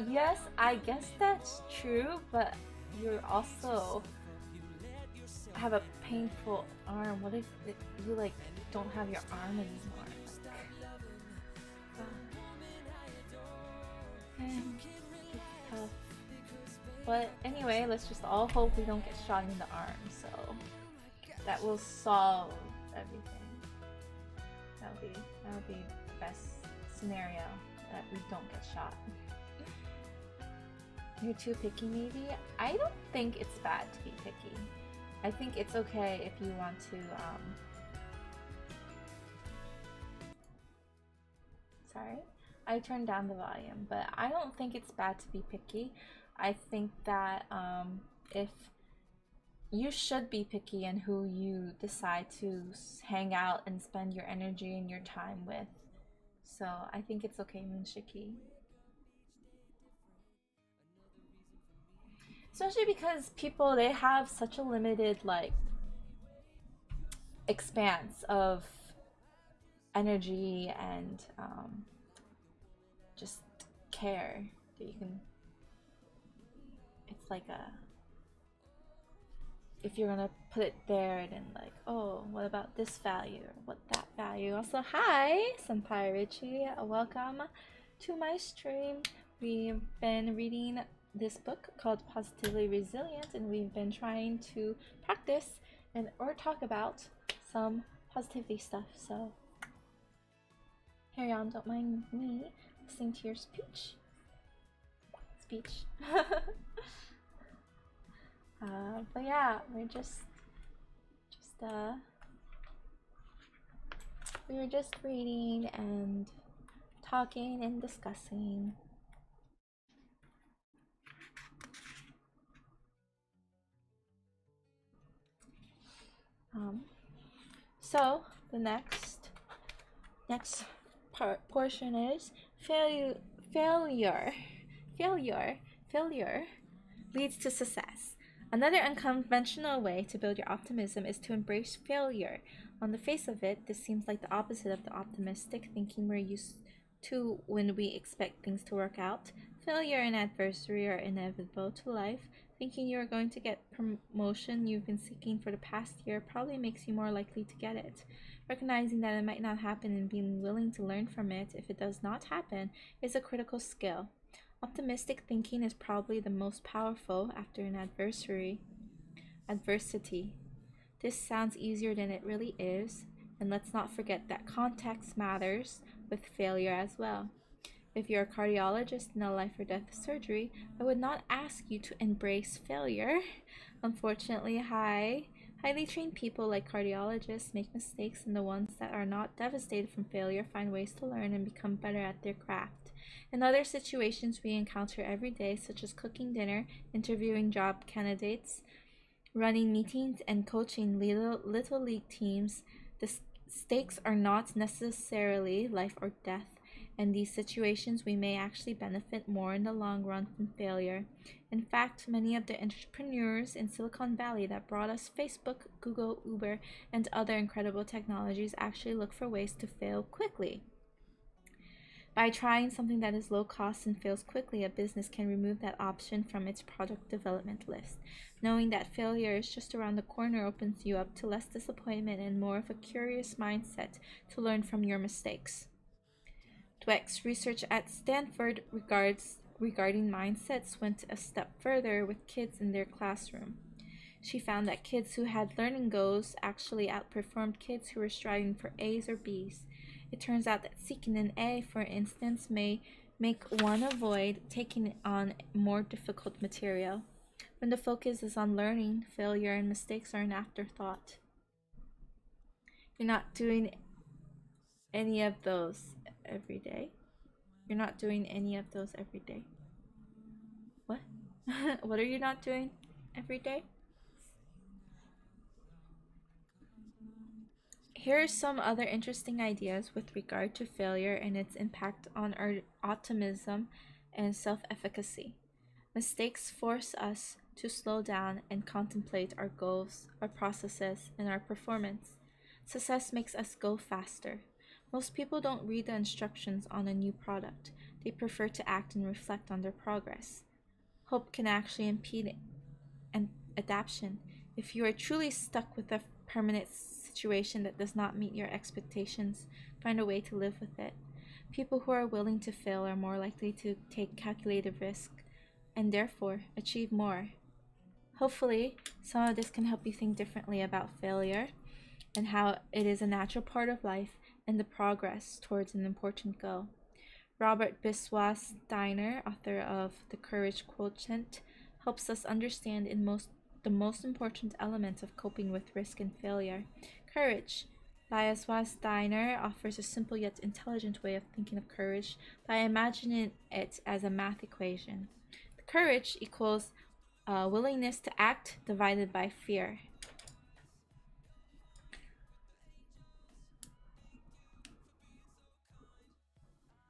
Yes, I guess that's true, but you also have a painful arm. What if you like don't have your arm anymore? It's tough. But anyway, let's just all hope we don't get shot in the arm. So that will solve everything. That'll be the best scenario, that we don't get shot. You're too picky, maybe? I don't think it's bad to be picky. I think it's okay if you want to, sorry? I turned down the volume, but I don't think it's bad to be picky. I think that, if you should be picky in who you decide to hang out and spend your energy and your time with. So I think it's okay, Moonshiki. Especially because people, they have such a limited like expanse of energy and just care that you can. It's like a, if you're gonna put it there, then like, oh, what about this value or what that value? Also, hi, Senpai Richie, welcome to my stream. We've been reading this book called Positively Resilient, and we've been trying to practice and or talk about some positivity stuff. So carry on, don't mind me listening to your speech. But yeah, we're just we were just reading and talking and discussing. So the next portion is failure leads to success. Another unconventional way to build your optimism is to embrace failure. On the face of it, this seems like the opposite of the optimistic thinking we're used to when we expect things to work out. Failure and adversity are inevitable to life. Thinking you are going to get promotion you've been seeking for the past year probably makes you more likely to get it. Recognizing that it might not happen and being willing to learn from it if it does not happen is a critical skill. Optimistic thinking is probably the most powerful after an adversity. This sounds easier than it really is, and let's not forget that context matters with failure as well. If you're a cardiologist in a life or death surgery, I would not ask you to embrace failure. Unfortunately, highly trained people like cardiologists make mistakes, and the ones that are not devastated from failure find ways to learn and become better at their craft. In other situations we encounter every day, such as cooking dinner, interviewing job candidates, running meetings, and coaching little league teams, the stakes are not necessarily life or death. In these situations, we may actually benefit more in the long run from failure. In fact, many of the entrepreneurs in Silicon Valley that brought us Facebook, Google, Uber, and other incredible technologies actually look for ways to fail quickly. By trying something that is low cost and fails quickly, a business can remove that option from its product development list. Knowing that failure is just around the corner opens you up to less disappointment and more of a curious mindset to learn from your mistakes. Dweck's research at Stanford regarding mindsets went a step further with kids in their classroom. She found that kids who had learning goals actually outperformed kids who were striving for A's or B's. It turns out that seeking an A, for instance, may make one avoid taking on more difficult material. When the focus is on learning, failure and mistakes are an afterthought. You're not doing any of those every day. You're not doing any of those every day. What? What are you not doing every day? Here are some other interesting ideas with regard to failure and its impact on our optimism and self-efficacy. Mistakes force us to slow down and contemplate our goals, our processes, and our performance. Success makes us go faster. Most people don't read the instructions on a new product. They prefer to act and reflect on their progress. Hope can actually impede an adaptation. If you are truly stuck with a permanent situation that does not meet your expectations, find a way to live with it. People who are willing to fail are more likely to take calculated risk and therefore achieve more. Hopefully, some of this can help you think differently about failure and how it is a natural part of life and the progress towards an important goal. Robert Biswas Steiner, author of The Courage Quotient, helps us understand the most important elements of coping with risk and failure. Courage. Biswas Steiner offers a simple yet intelligent way of thinking of courage by imagining it as a math equation. The courage equals willingness to act divided by fear.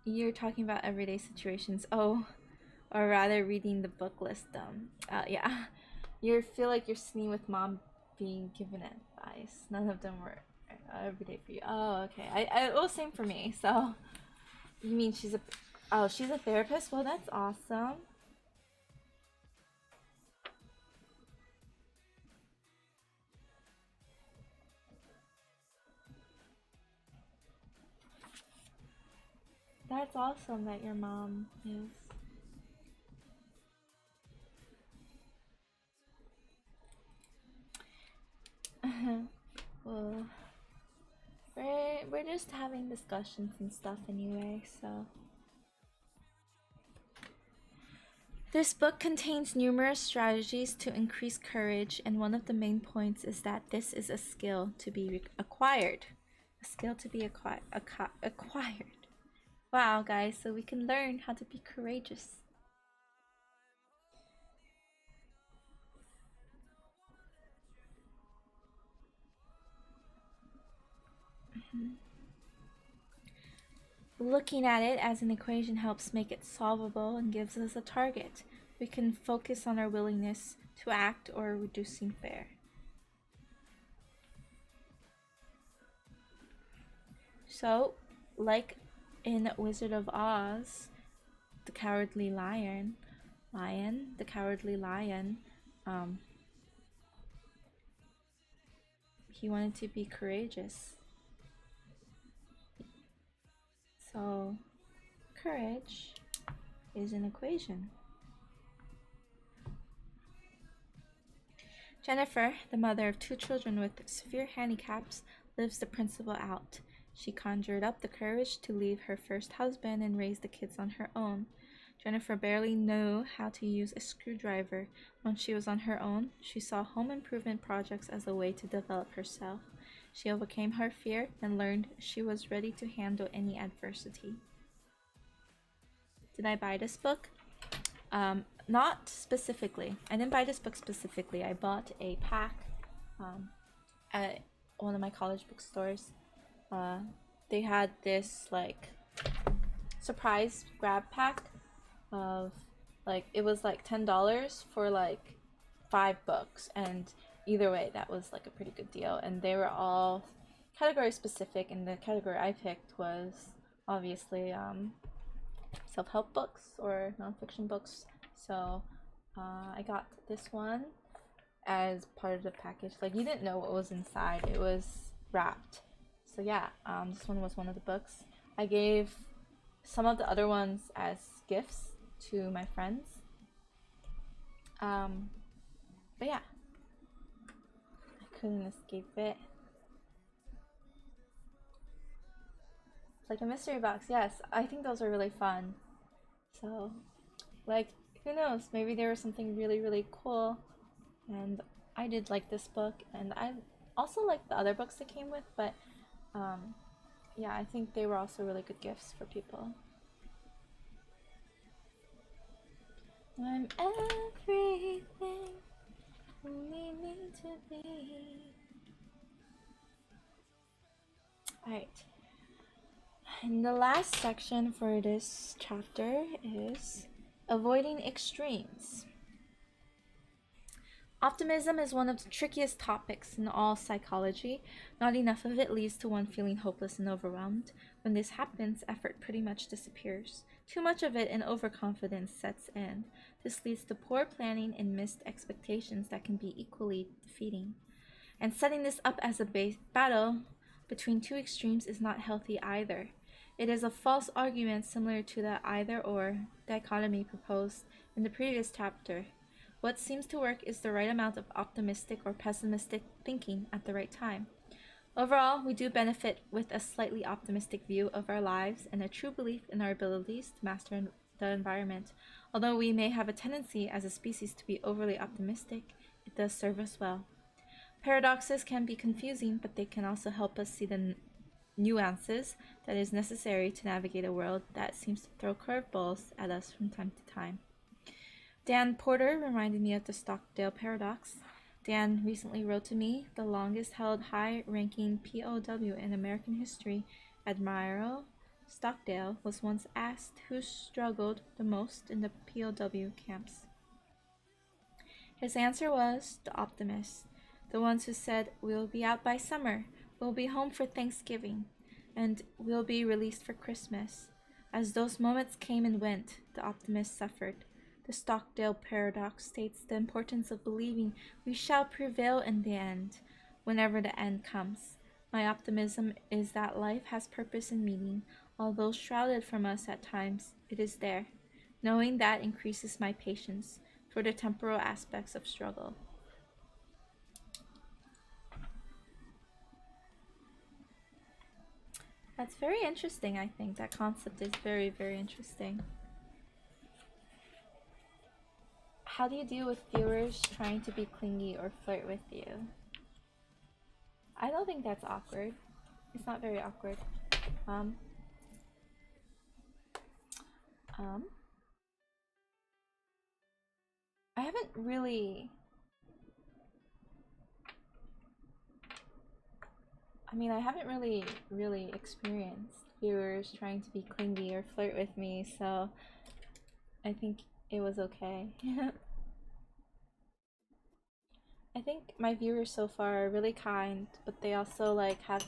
You're talking about everyday situations. Oh, or rather reading the book list. Yeah, you feel like you're sitting with mom being given advice. None of them were every day for you. Oh, okay. It was same for me. So, you mean she's a therapist? Well, that's awesome. That's awesome that your mom is. Well, we're just having discussions and stuff anyway, so. This book contains numerous strategies to increase courage, and one of the main points is that this is a skill to be acquired. A skill to be acquired. Wow, guys, so we can learn how to be courageous. Looking at it as an equation helps make it solvable and gives us a target. We can focus on our willingness to act or reducing fear. So, like in Wizard of Oz, the Cowardly Lion, the Cowardly Lion, he wanted to be courageous. So, courage is an equation. Jennifer, the mother of 2 children with severe handicaps, lives the principle out. She conjured up the courage to leave her first husband and raise the kids on her own. Jennifer barely knew how to use a screwdriver. When she was on her own, she saw home improvement projects as a way to develop herself. She overcame her fear and learned she was ready to handle any adversity. Did I buy this book? Not specifically. I didn't buy this book specifically. I bought a pack at one of my college bookstores. They had this like surprise grab pack of like it was like $10 for like 5 books, and either way that was like a pretty good deal, and they were all category specific, and the category I picked was obviously self-help books or nonfiction books. So I got this one as part of the package. Like, you didn't know what was inside, it was wrapped. So yeah, this one was one of the books. I gave some of the other ones as gifts to my friends. But yeah, I couldn't escape it. It's like a mystery box. Yes, I think those are really fun. So, like, who knows? Maybe there was something really, really cool. And I did like this book, and I also like the other books that came with, but yeah, I think they were also really good gifts for people. I'm everything you need me to be. Alright. And the last section for this chapter is avoiding extremes. Optimism is one of the trickiest topics in all psychology. Not enough of it leads to one feeling hopeless and overwhelmed. When this happens, effort pretty much disappears. Too much of it and overconfidence sets in. This leads to poor planning and missed expectations that can be equally defeating. And setting this up as a battle between 2 extremes is not healthy either. It is a false argument similar to the either-or dichotomy proposed in the previous chapter. What seems to work is the right amount of optimistic or pessimistic thinking at the right time. Overall, we do benefit with a slightly optimistic view of our lives and a true belief in our abilities to master the environment. Although we may have a tendency as a species to be overly optimistic, it does serve us well. Paradoxes can be confusing, but they can also help us see the nuances that is necessary to navigate a world that seems to throw curveballs at us from time to time. Dan Porter reminded me of the Stockdale paradox. Dan recently wrote to me, the longest held high-ranking POW in American history, Admiral Stockdale was once asked who struggled the most in the POW camps. His answer was the optimists, the ones who said, "We'll be out by summer, we'll be home for Thanksgiving, and we'll be released for Christmas." As those moments came and went, the optimists suffered. The Stockdale paradox states the importance of believing we shall prevail in the end, whenever the end comes. My optimism is that life has purpose and meaning, although shrouded from us at times, it is there. Knowing that increases my patience for the temporal aspects of struggle. That's very interesting, I think. That concept is very, very interesting. How do you deal with viewers trying to be clingy or flirt with you? I don't think that's awkward. It's not very awkward. I haven't really... I haven't really experienced viewers trying to be clingy or flirt with me, so I think it was okay. I think my viewers so far are really kind, but they also like have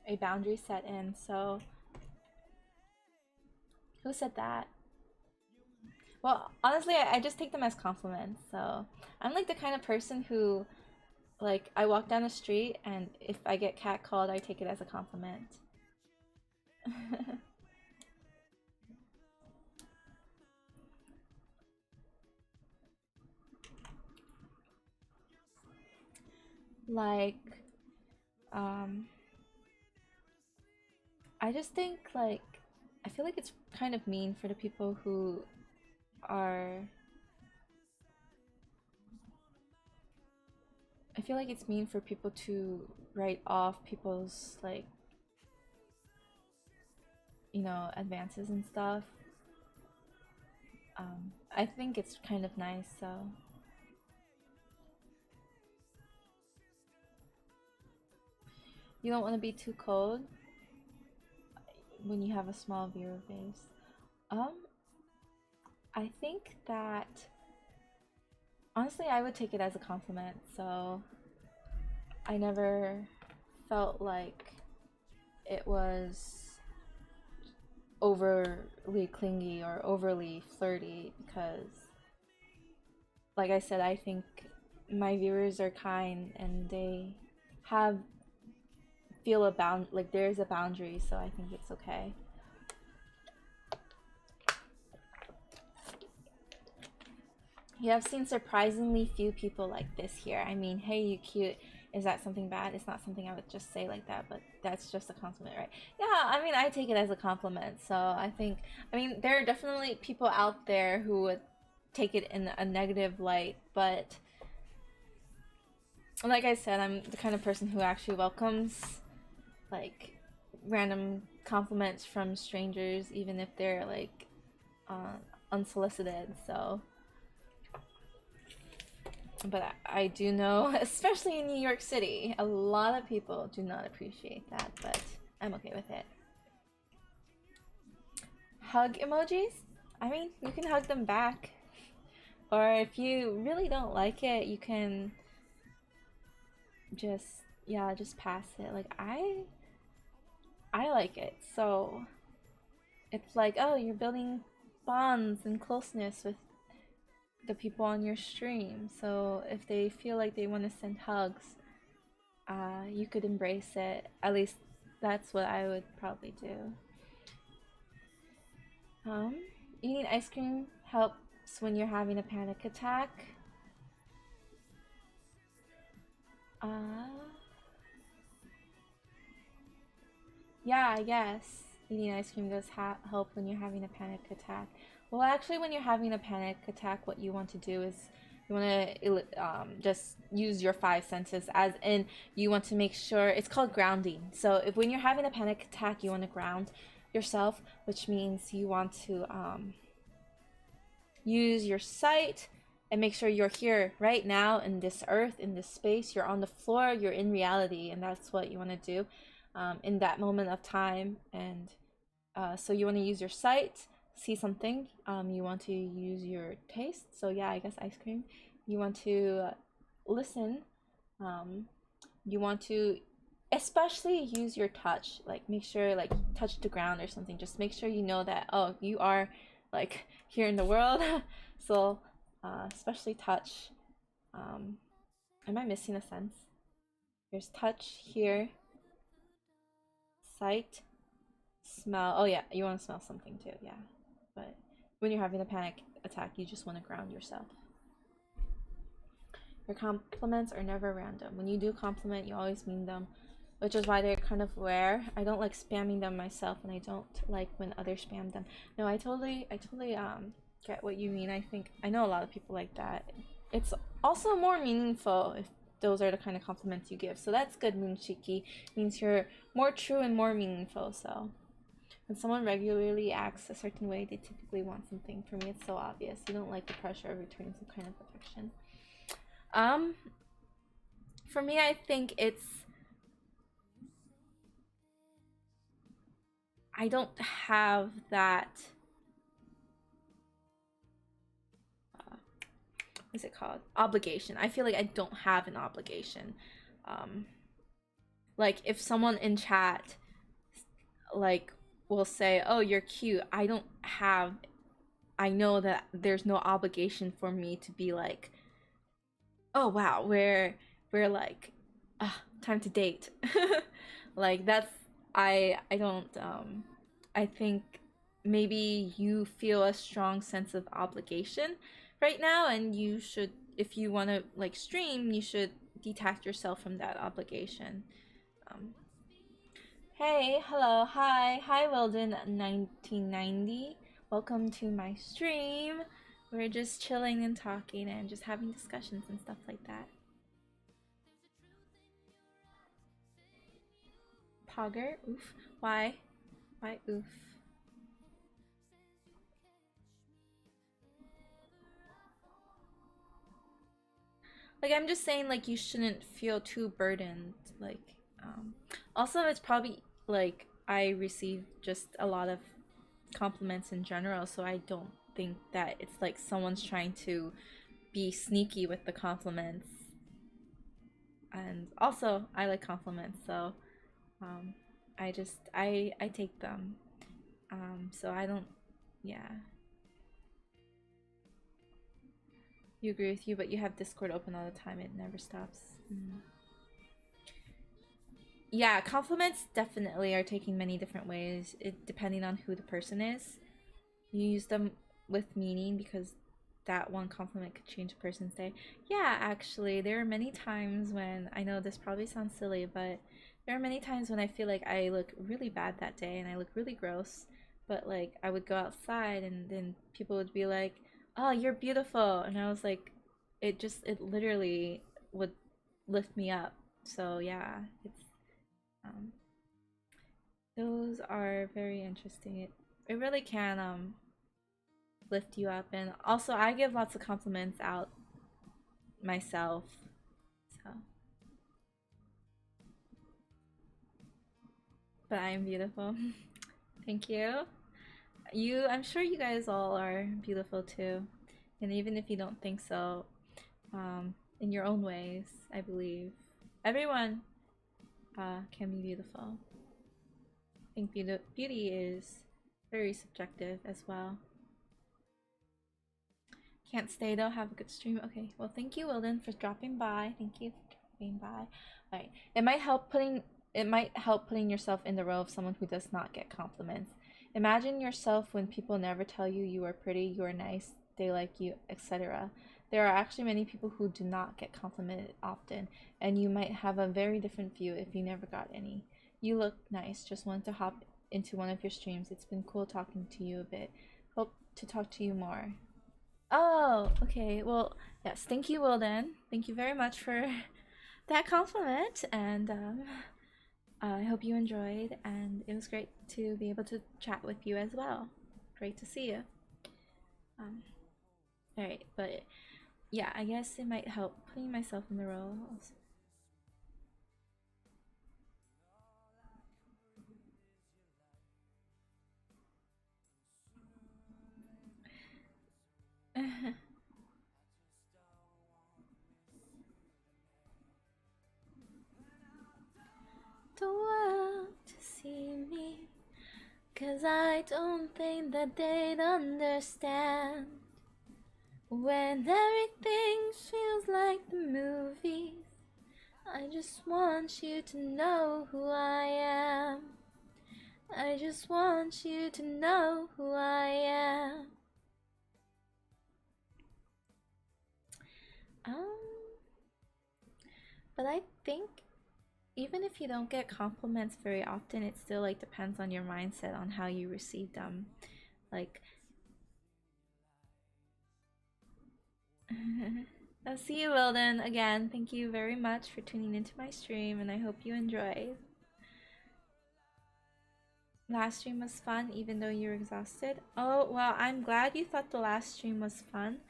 a boundary set in, so... Who said that? Well, honestly, I just take them as compliments, so... I'm like the kind of person who, like, I walk down the street and if I get catcalled, I take it as a compliment. Like, I just think, like, I feel like it's kind of mean for the people who are... I feel like it's mean for people to write off people's, like, you know, advances and stuff. I think it's kind of nice, so... You don't want to be too cold when you have a small viewer base. I think that... Honestly, I would take it as a compliment, so... I never felt like it was overly clingy or overly flirty, because like I said, I think my viewers are kind and they feel like there's a boundary, so I think it's okay. You have seen surprisingly few people like this here. I mean, hey, you cute. Is that something bad? It's not something I would just say like that, but that's just a compliment, right? Yeah, I take it as a compliment. So I think, there are definitely people out there who would take it in a negative light, but like I said, I'm the kind of person who actually welcomes, like, random compliments from strangers, even if they're, like, unsolicited, so... But I do know, especially in New York City, a lot of people do not appreciate that, but I'm okay with it. Hug emojis? You can hug them back. Or if you really don't like it, you can just pass it. Like, I like it, so it's like, oh, you're building bonds and closeness with the people on your stream, so if they feel like they want to send hugs, you could embrace it. At least that's what I would probably do. Eating ice cream helps when you're having a panic attack. Yeah, I guess eating ice cream does help when you're having a panic attack. Well, actually, when you're having a panic attack, what you want to do is you want to just use your five senses, as in you want to make sure it's called grounding. So if when you're having a panic attack, you want to ground yourself, which means you want to use your sight and make sure you're here right now in this earth, in this space. You're on the floor, you're in reality, and that's what you want to do in that moment of time. And So you want to use your sight, see something. You want to use your taste. So yeah, I guess ice cream. You want to listen. You want to especially use your touch. Like make sure like touch the ground or something. Just make sure you know that oh you are like here in the world. So especially touch. Am I missing a sense? There's touch here, sight, smell. Oh yeah, you want to smell something too. Yeah, but when you're having a panic attack, you just want to ground yourself. Your compliments are never random. When you do compliment, you always mean them, which is why they're kind of rare. I don't like spamming them myself, and I don't like when others spam them. No, I totally get what you mean. I know a lot of people like that. It's also more meaningful if those are the kind of compliments you give. So that's good, Moonshiki. Means you're more true and more meaningful. So when someone regularly acts a certain way, they typically want something. For me, it's so obvious. You don't like the pressure of returning some kind of affection. For me, I think it's I don't have that what's it called? Obligation. I feel like I don't have an obligation. Like if someone in chat like will say, "Oh, you're cute." I know that there's no obligation for me to be like, "Oh, wow, we're like time to date." Like that's I don't I think maybe you feel a strong sense of obligation right now, and you should, if you want to like stream, you should detach yourself from that obligation. um Hey, hello, hi Wilden 1990. Welcome to my stream. We're just chilling and talking and just having discussions and stuff like that. Pogger? Oof. Why? Why oof? Like I'm just saying like you shouldn't feel too burdened. Like also it's probably like I receive just a lot of compliments in general, so I don't think that it's like someone's trying to be sneaky with the compliments. And also I like compliments, so um I take them. So I don't yeah. You agree with you, but you have Discord open all the time, it never stops. Yeah, compliments definitely are taking many different ways, depending on who the person is. You use them with meaning because that one compliment could change a person's day. Yeah, actually, there are many times when I know this probably sounds silly, but there are many times when I feel like I look really bad that day and I look really gross. But like I would go outside and then people would be like, "Oh, you're beautiful," and I was like, it literally would lift me up. So yeah, it's um, those are very interesting. It really can lift you up, and also I give lots of compliments out myself. So, but I am beautiful. Thank you. I'm sure you guys all are beautiful too, and even if you don't think so, in your own ways, I believe everyone can be beautiful. I think beauty is very subjective as well. Can't stay though. Have a good stream. Okay. Well, thank you, Wilden, for dropping by. Thank you for dropping by. All right. It might help putting yourself in the role of someone who does not get compliments. Imagine yourself when people never tell you you are pretty, you are nice, they like you, etc. There are actually many people who do not get complimented often, and you might have a very different view if you never got any. You look nice. Just wanted to hop into one of your streams. It's been cool talking to you a bit. Hope to talk to you more. Oh, okay. Well, yes, thank you, Wilden. Thank you very much for that compliment, and I hope you enjoyed, and it was great to be able to chat with you as well. Great to see you. All right, but yeah, I guess it might help putting myself in the role. Also. the world to see me, 'cause I don't think that they'd understand when everything feels like the movies. I just want you to know who I am. I just want you to know who I am. But I think even if you don't get compliments very often, it still like depends on your mindset on how you receive them. Like I'll see you, Wilden, again. Thank you very much for tuning into my stream, and I hope you enjoyed. Last stream was fun, even though you're exhausted. Oh, well, I'm glad you thought the last stream was fun.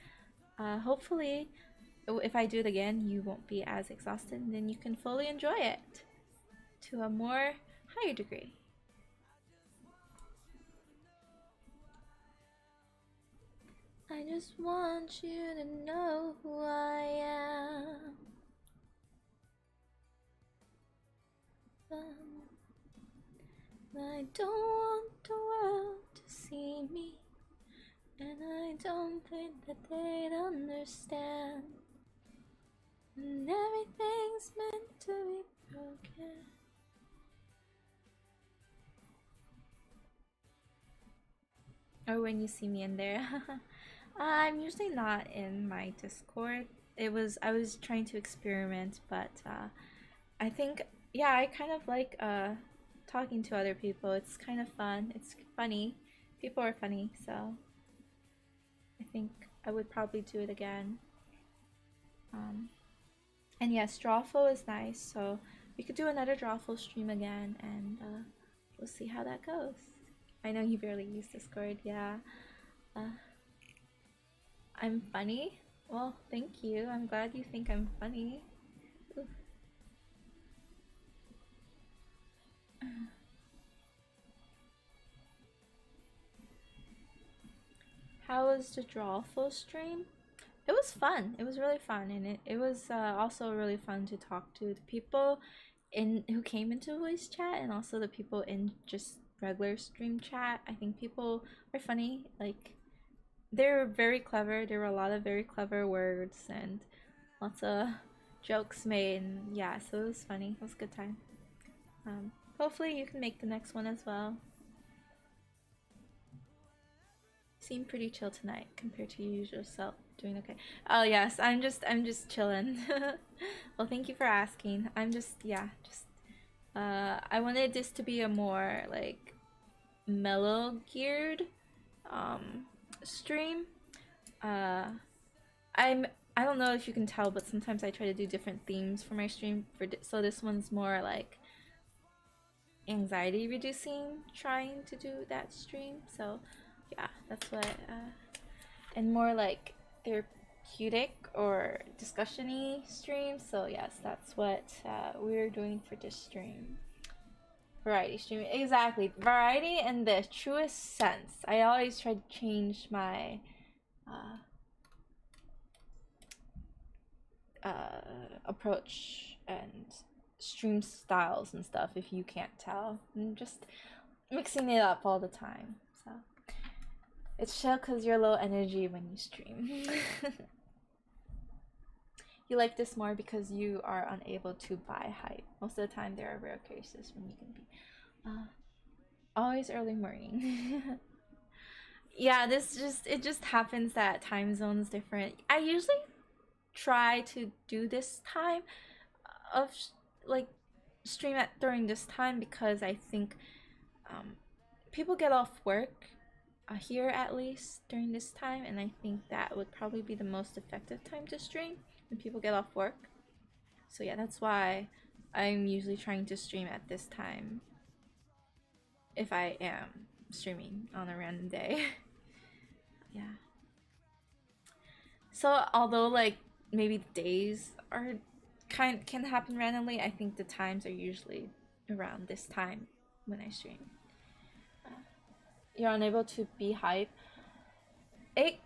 Hopefully, if I do it again, you won't be as exhausted, and then you can fully enjoy it to a more higher degree. I just want you to know who I am. I don't want the world to see me, and I don't think that they'd understand. And everything's meant to be broken. Or when you see me in there. I'm usually not in my Discord. I was trying to experiment, but I think, yeah, I kind of like talking to other people. It's kind of fun. It's funny. People are funny, so I think I would probably do it again. And yes, Drawful is nice, so we could do another Drawful stream again, and we'll see how that goes. I know you barely use Discord, yeah. I'm funny? Well, thank you. I'm glad you think I'm funny. Oof. How was the Drawful stream? It was fun. It was really fun, and it was also really fun to talk to the people who came into voice chat, and also the people in just regular stream chat. I think people are funny. Like, they're very clever. There were a lot of very clever words and lots of jokes made, and yeah, so it was funny. It was a good time. Hopefully you can make the next one as well. Seem pretty chill tonight compared to your usual self. Doing okay. Oh yes, I'm just chilling. Well, thank you for asking. I'm just, yeah, just I wanted this to be a more like mellow geared stream. I don't know if you can tell, but sometimes I try to do different themes for my stream. So this one's more like anxiety reducing, trying to do that stream. So yeah, that's what and more like therapeutic or discussion-y stream. So yes, that's what we're doing for this stream. Variety streaming, exactly. Variety in the truest sense. I always try to change my approach and stream styles and stuff, if you can't tell. I'm just mixing it up all the time. So it's chill because you're low energy when you stream. You like this more because you are unable to buy hype. Most of the time there are rare cases when you can be always early morning. Yeah, it just happens that time zone's different. I usually try to do this time of like stream at during this time because I think people get off work here at least during this time, and I think that would probably be the most effective time to stream when people get off work. So yeah, that's why I'm usually trying to stream at this time if I am streaming on a random day. Yeah. So although like maybe the days are can happen randomly, I think the times are usually around this time when I stream. You're unable to be hype. It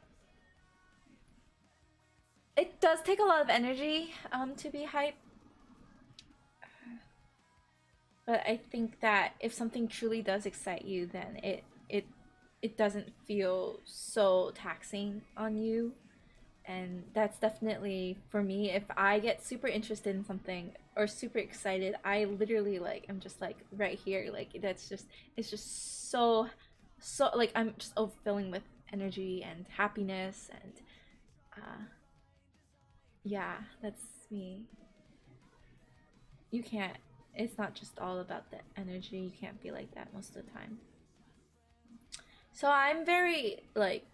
does take a lot of energy to be hype. But I think that if something truly does excite you, then it doesn't feel so taxing on you. And that's definitely for me. If I get super interested in something or super excited, I literally like I'm just like right here. Like that's just it's just so like I'm just overfilling with energy and happiness and uh yeah, that's me. You can't, it's not just all about the energy. You can't be like that most of the time. So I'm very like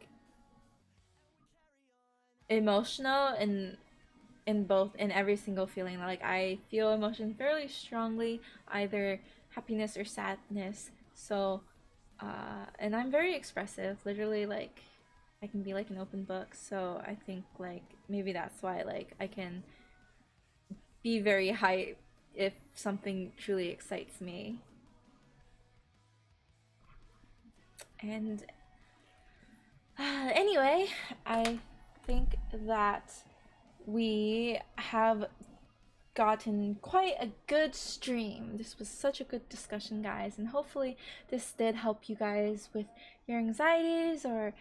emotional in both, in every single feeling. Like I feel emotion fairly strongly, either happiness or sadness. So and I'm very expressive, literally. Like I can be like an open book. So I think like maybe that's why like I can be very hype if something truly excites me. And anyway, I think that we have gotten quite a good stream. This was such a good discussion, guys, and hopefully this did help you guys with your anxieties or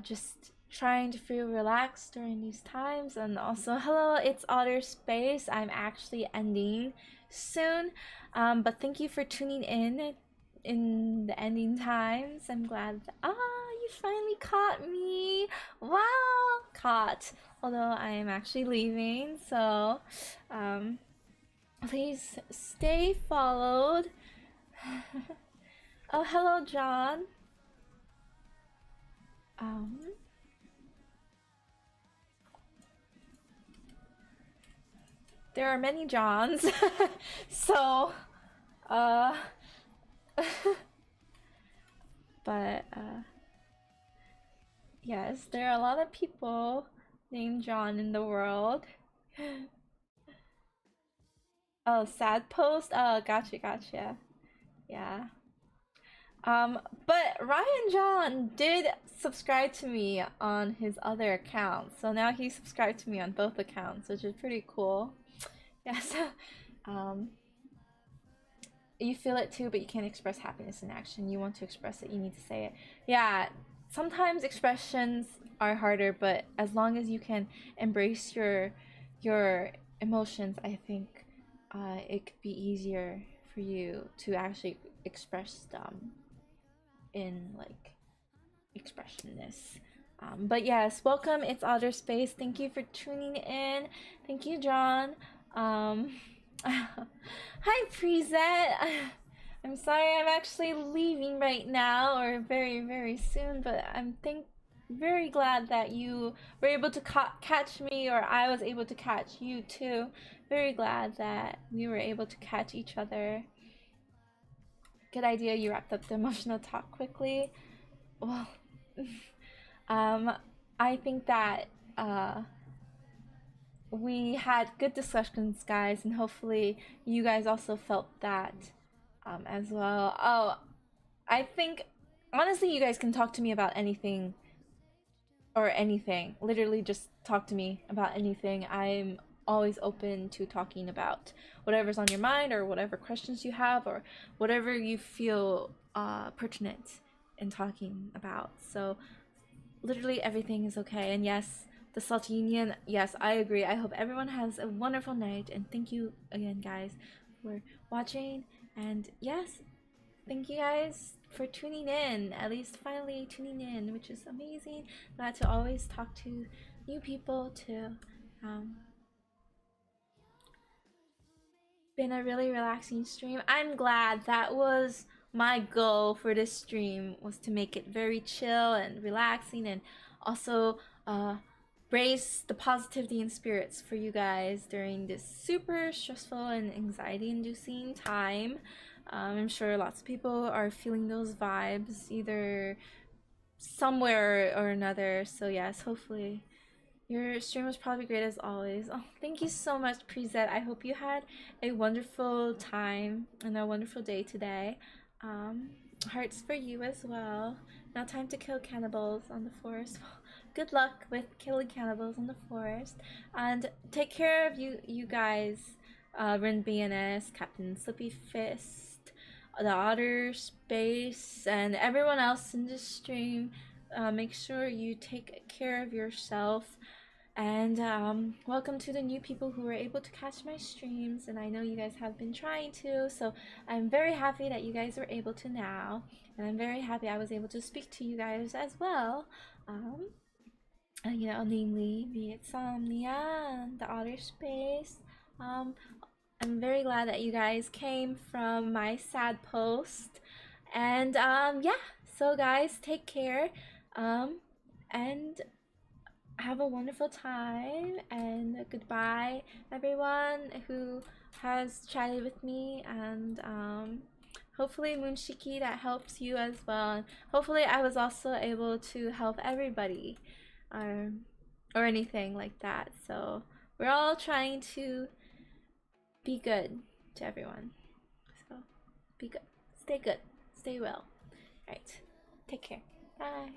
just trying to feel relaxed during these times. And also, hello, it's Otter Space. I'm actually ending soon, but thank you for tuning in the ending times. I'm glad that, you finally caught me. Wow, caught. Although I am actually leaving, so um, please stay followed. Oh, hello, John. Um, there are many Johns, so uh, but yes, there are a lot of people named John in the world. Oh, sad post. Oh, gotcha, gotcha. Yeah. But Ryan John did subscribe to me on his other account, so now he subscribed to me on both accounts, which is pretty cool. Yes. um, you feel it too, but you can't express happiness in action. You want to express it, you need to say it. Yeah, sometimes expressions are harder, but as long as you can embrace your emotions, I think it could be easier for you to actually express them in like expressionness. But yes, welcome. It's Outer Space. Thank you for tuning in. Thank you, John. Um, hi, Preset. I'm sorry, I'm actually leaving right now, or very, very soon. But I'm very glad that you were able to catch me, or I was able to catch you too. Very glad that we were able to catch each other. Good idea. You wrapped up the emotional talk quickly. Well, um, I think that we had good discussions, guys, and hopefully you guys also felt that as well. Oh, I think honestly, you guys can talk to me about anything or anything. Literally, just talk to me about anything. I'm always open to talking about whatever's on your mind or whatever questions you have or whatever you feel pertinent in talking about. So literally everything is okay. And yes, the Salty Union, yes, I agree. I hope everyone has a wonderful night. And thank you again, guys, for watching. And yes, thank you guys for tuning in. At least finally tuning in, which is amazing. Glad to always talk to new people too. Been a really relaxing stream. I'm glad. That was my goal for this stream, was to make it very chill and relaxing, and also raise the positivity and spirits for you guys during this super stressful and anxiety inducing time. I'm sure lots of people are feeling those vibes either somewhere or another. So yes, hopefully your stream was probably great as always. Oh, thank you so much, Preset. I hope you had a wonderful time and a wonderful day today. Um, Hearts for you as well. Now time to kill cannibals on the forest. Good luck with killing cannibals in the forest. And take care of you guys Rin BNS, Captain Slippy Fist, the Otter Space, and everyone else in the stream. Make sure you take care of yourself. And welcome to the new people who were able to catch my streams. And I know you guys have been trying to, so I'm very happy that you guys are able to now. And I'm very happy I was able to speak to you guys as well. You know, namely the Insomnia and the Outer Space. I'm very glad that you guys came from my sad post. And yeah, so guys, take care. And have a wonderful time, and goodbye everyone who has chatted with me, and hopefully Moonshiki, that helps you as well, and hopefully I was also able to help everybody, or anything like that. So we're all trying to be good to everyone, so be good, stay well. All right, take care, bye.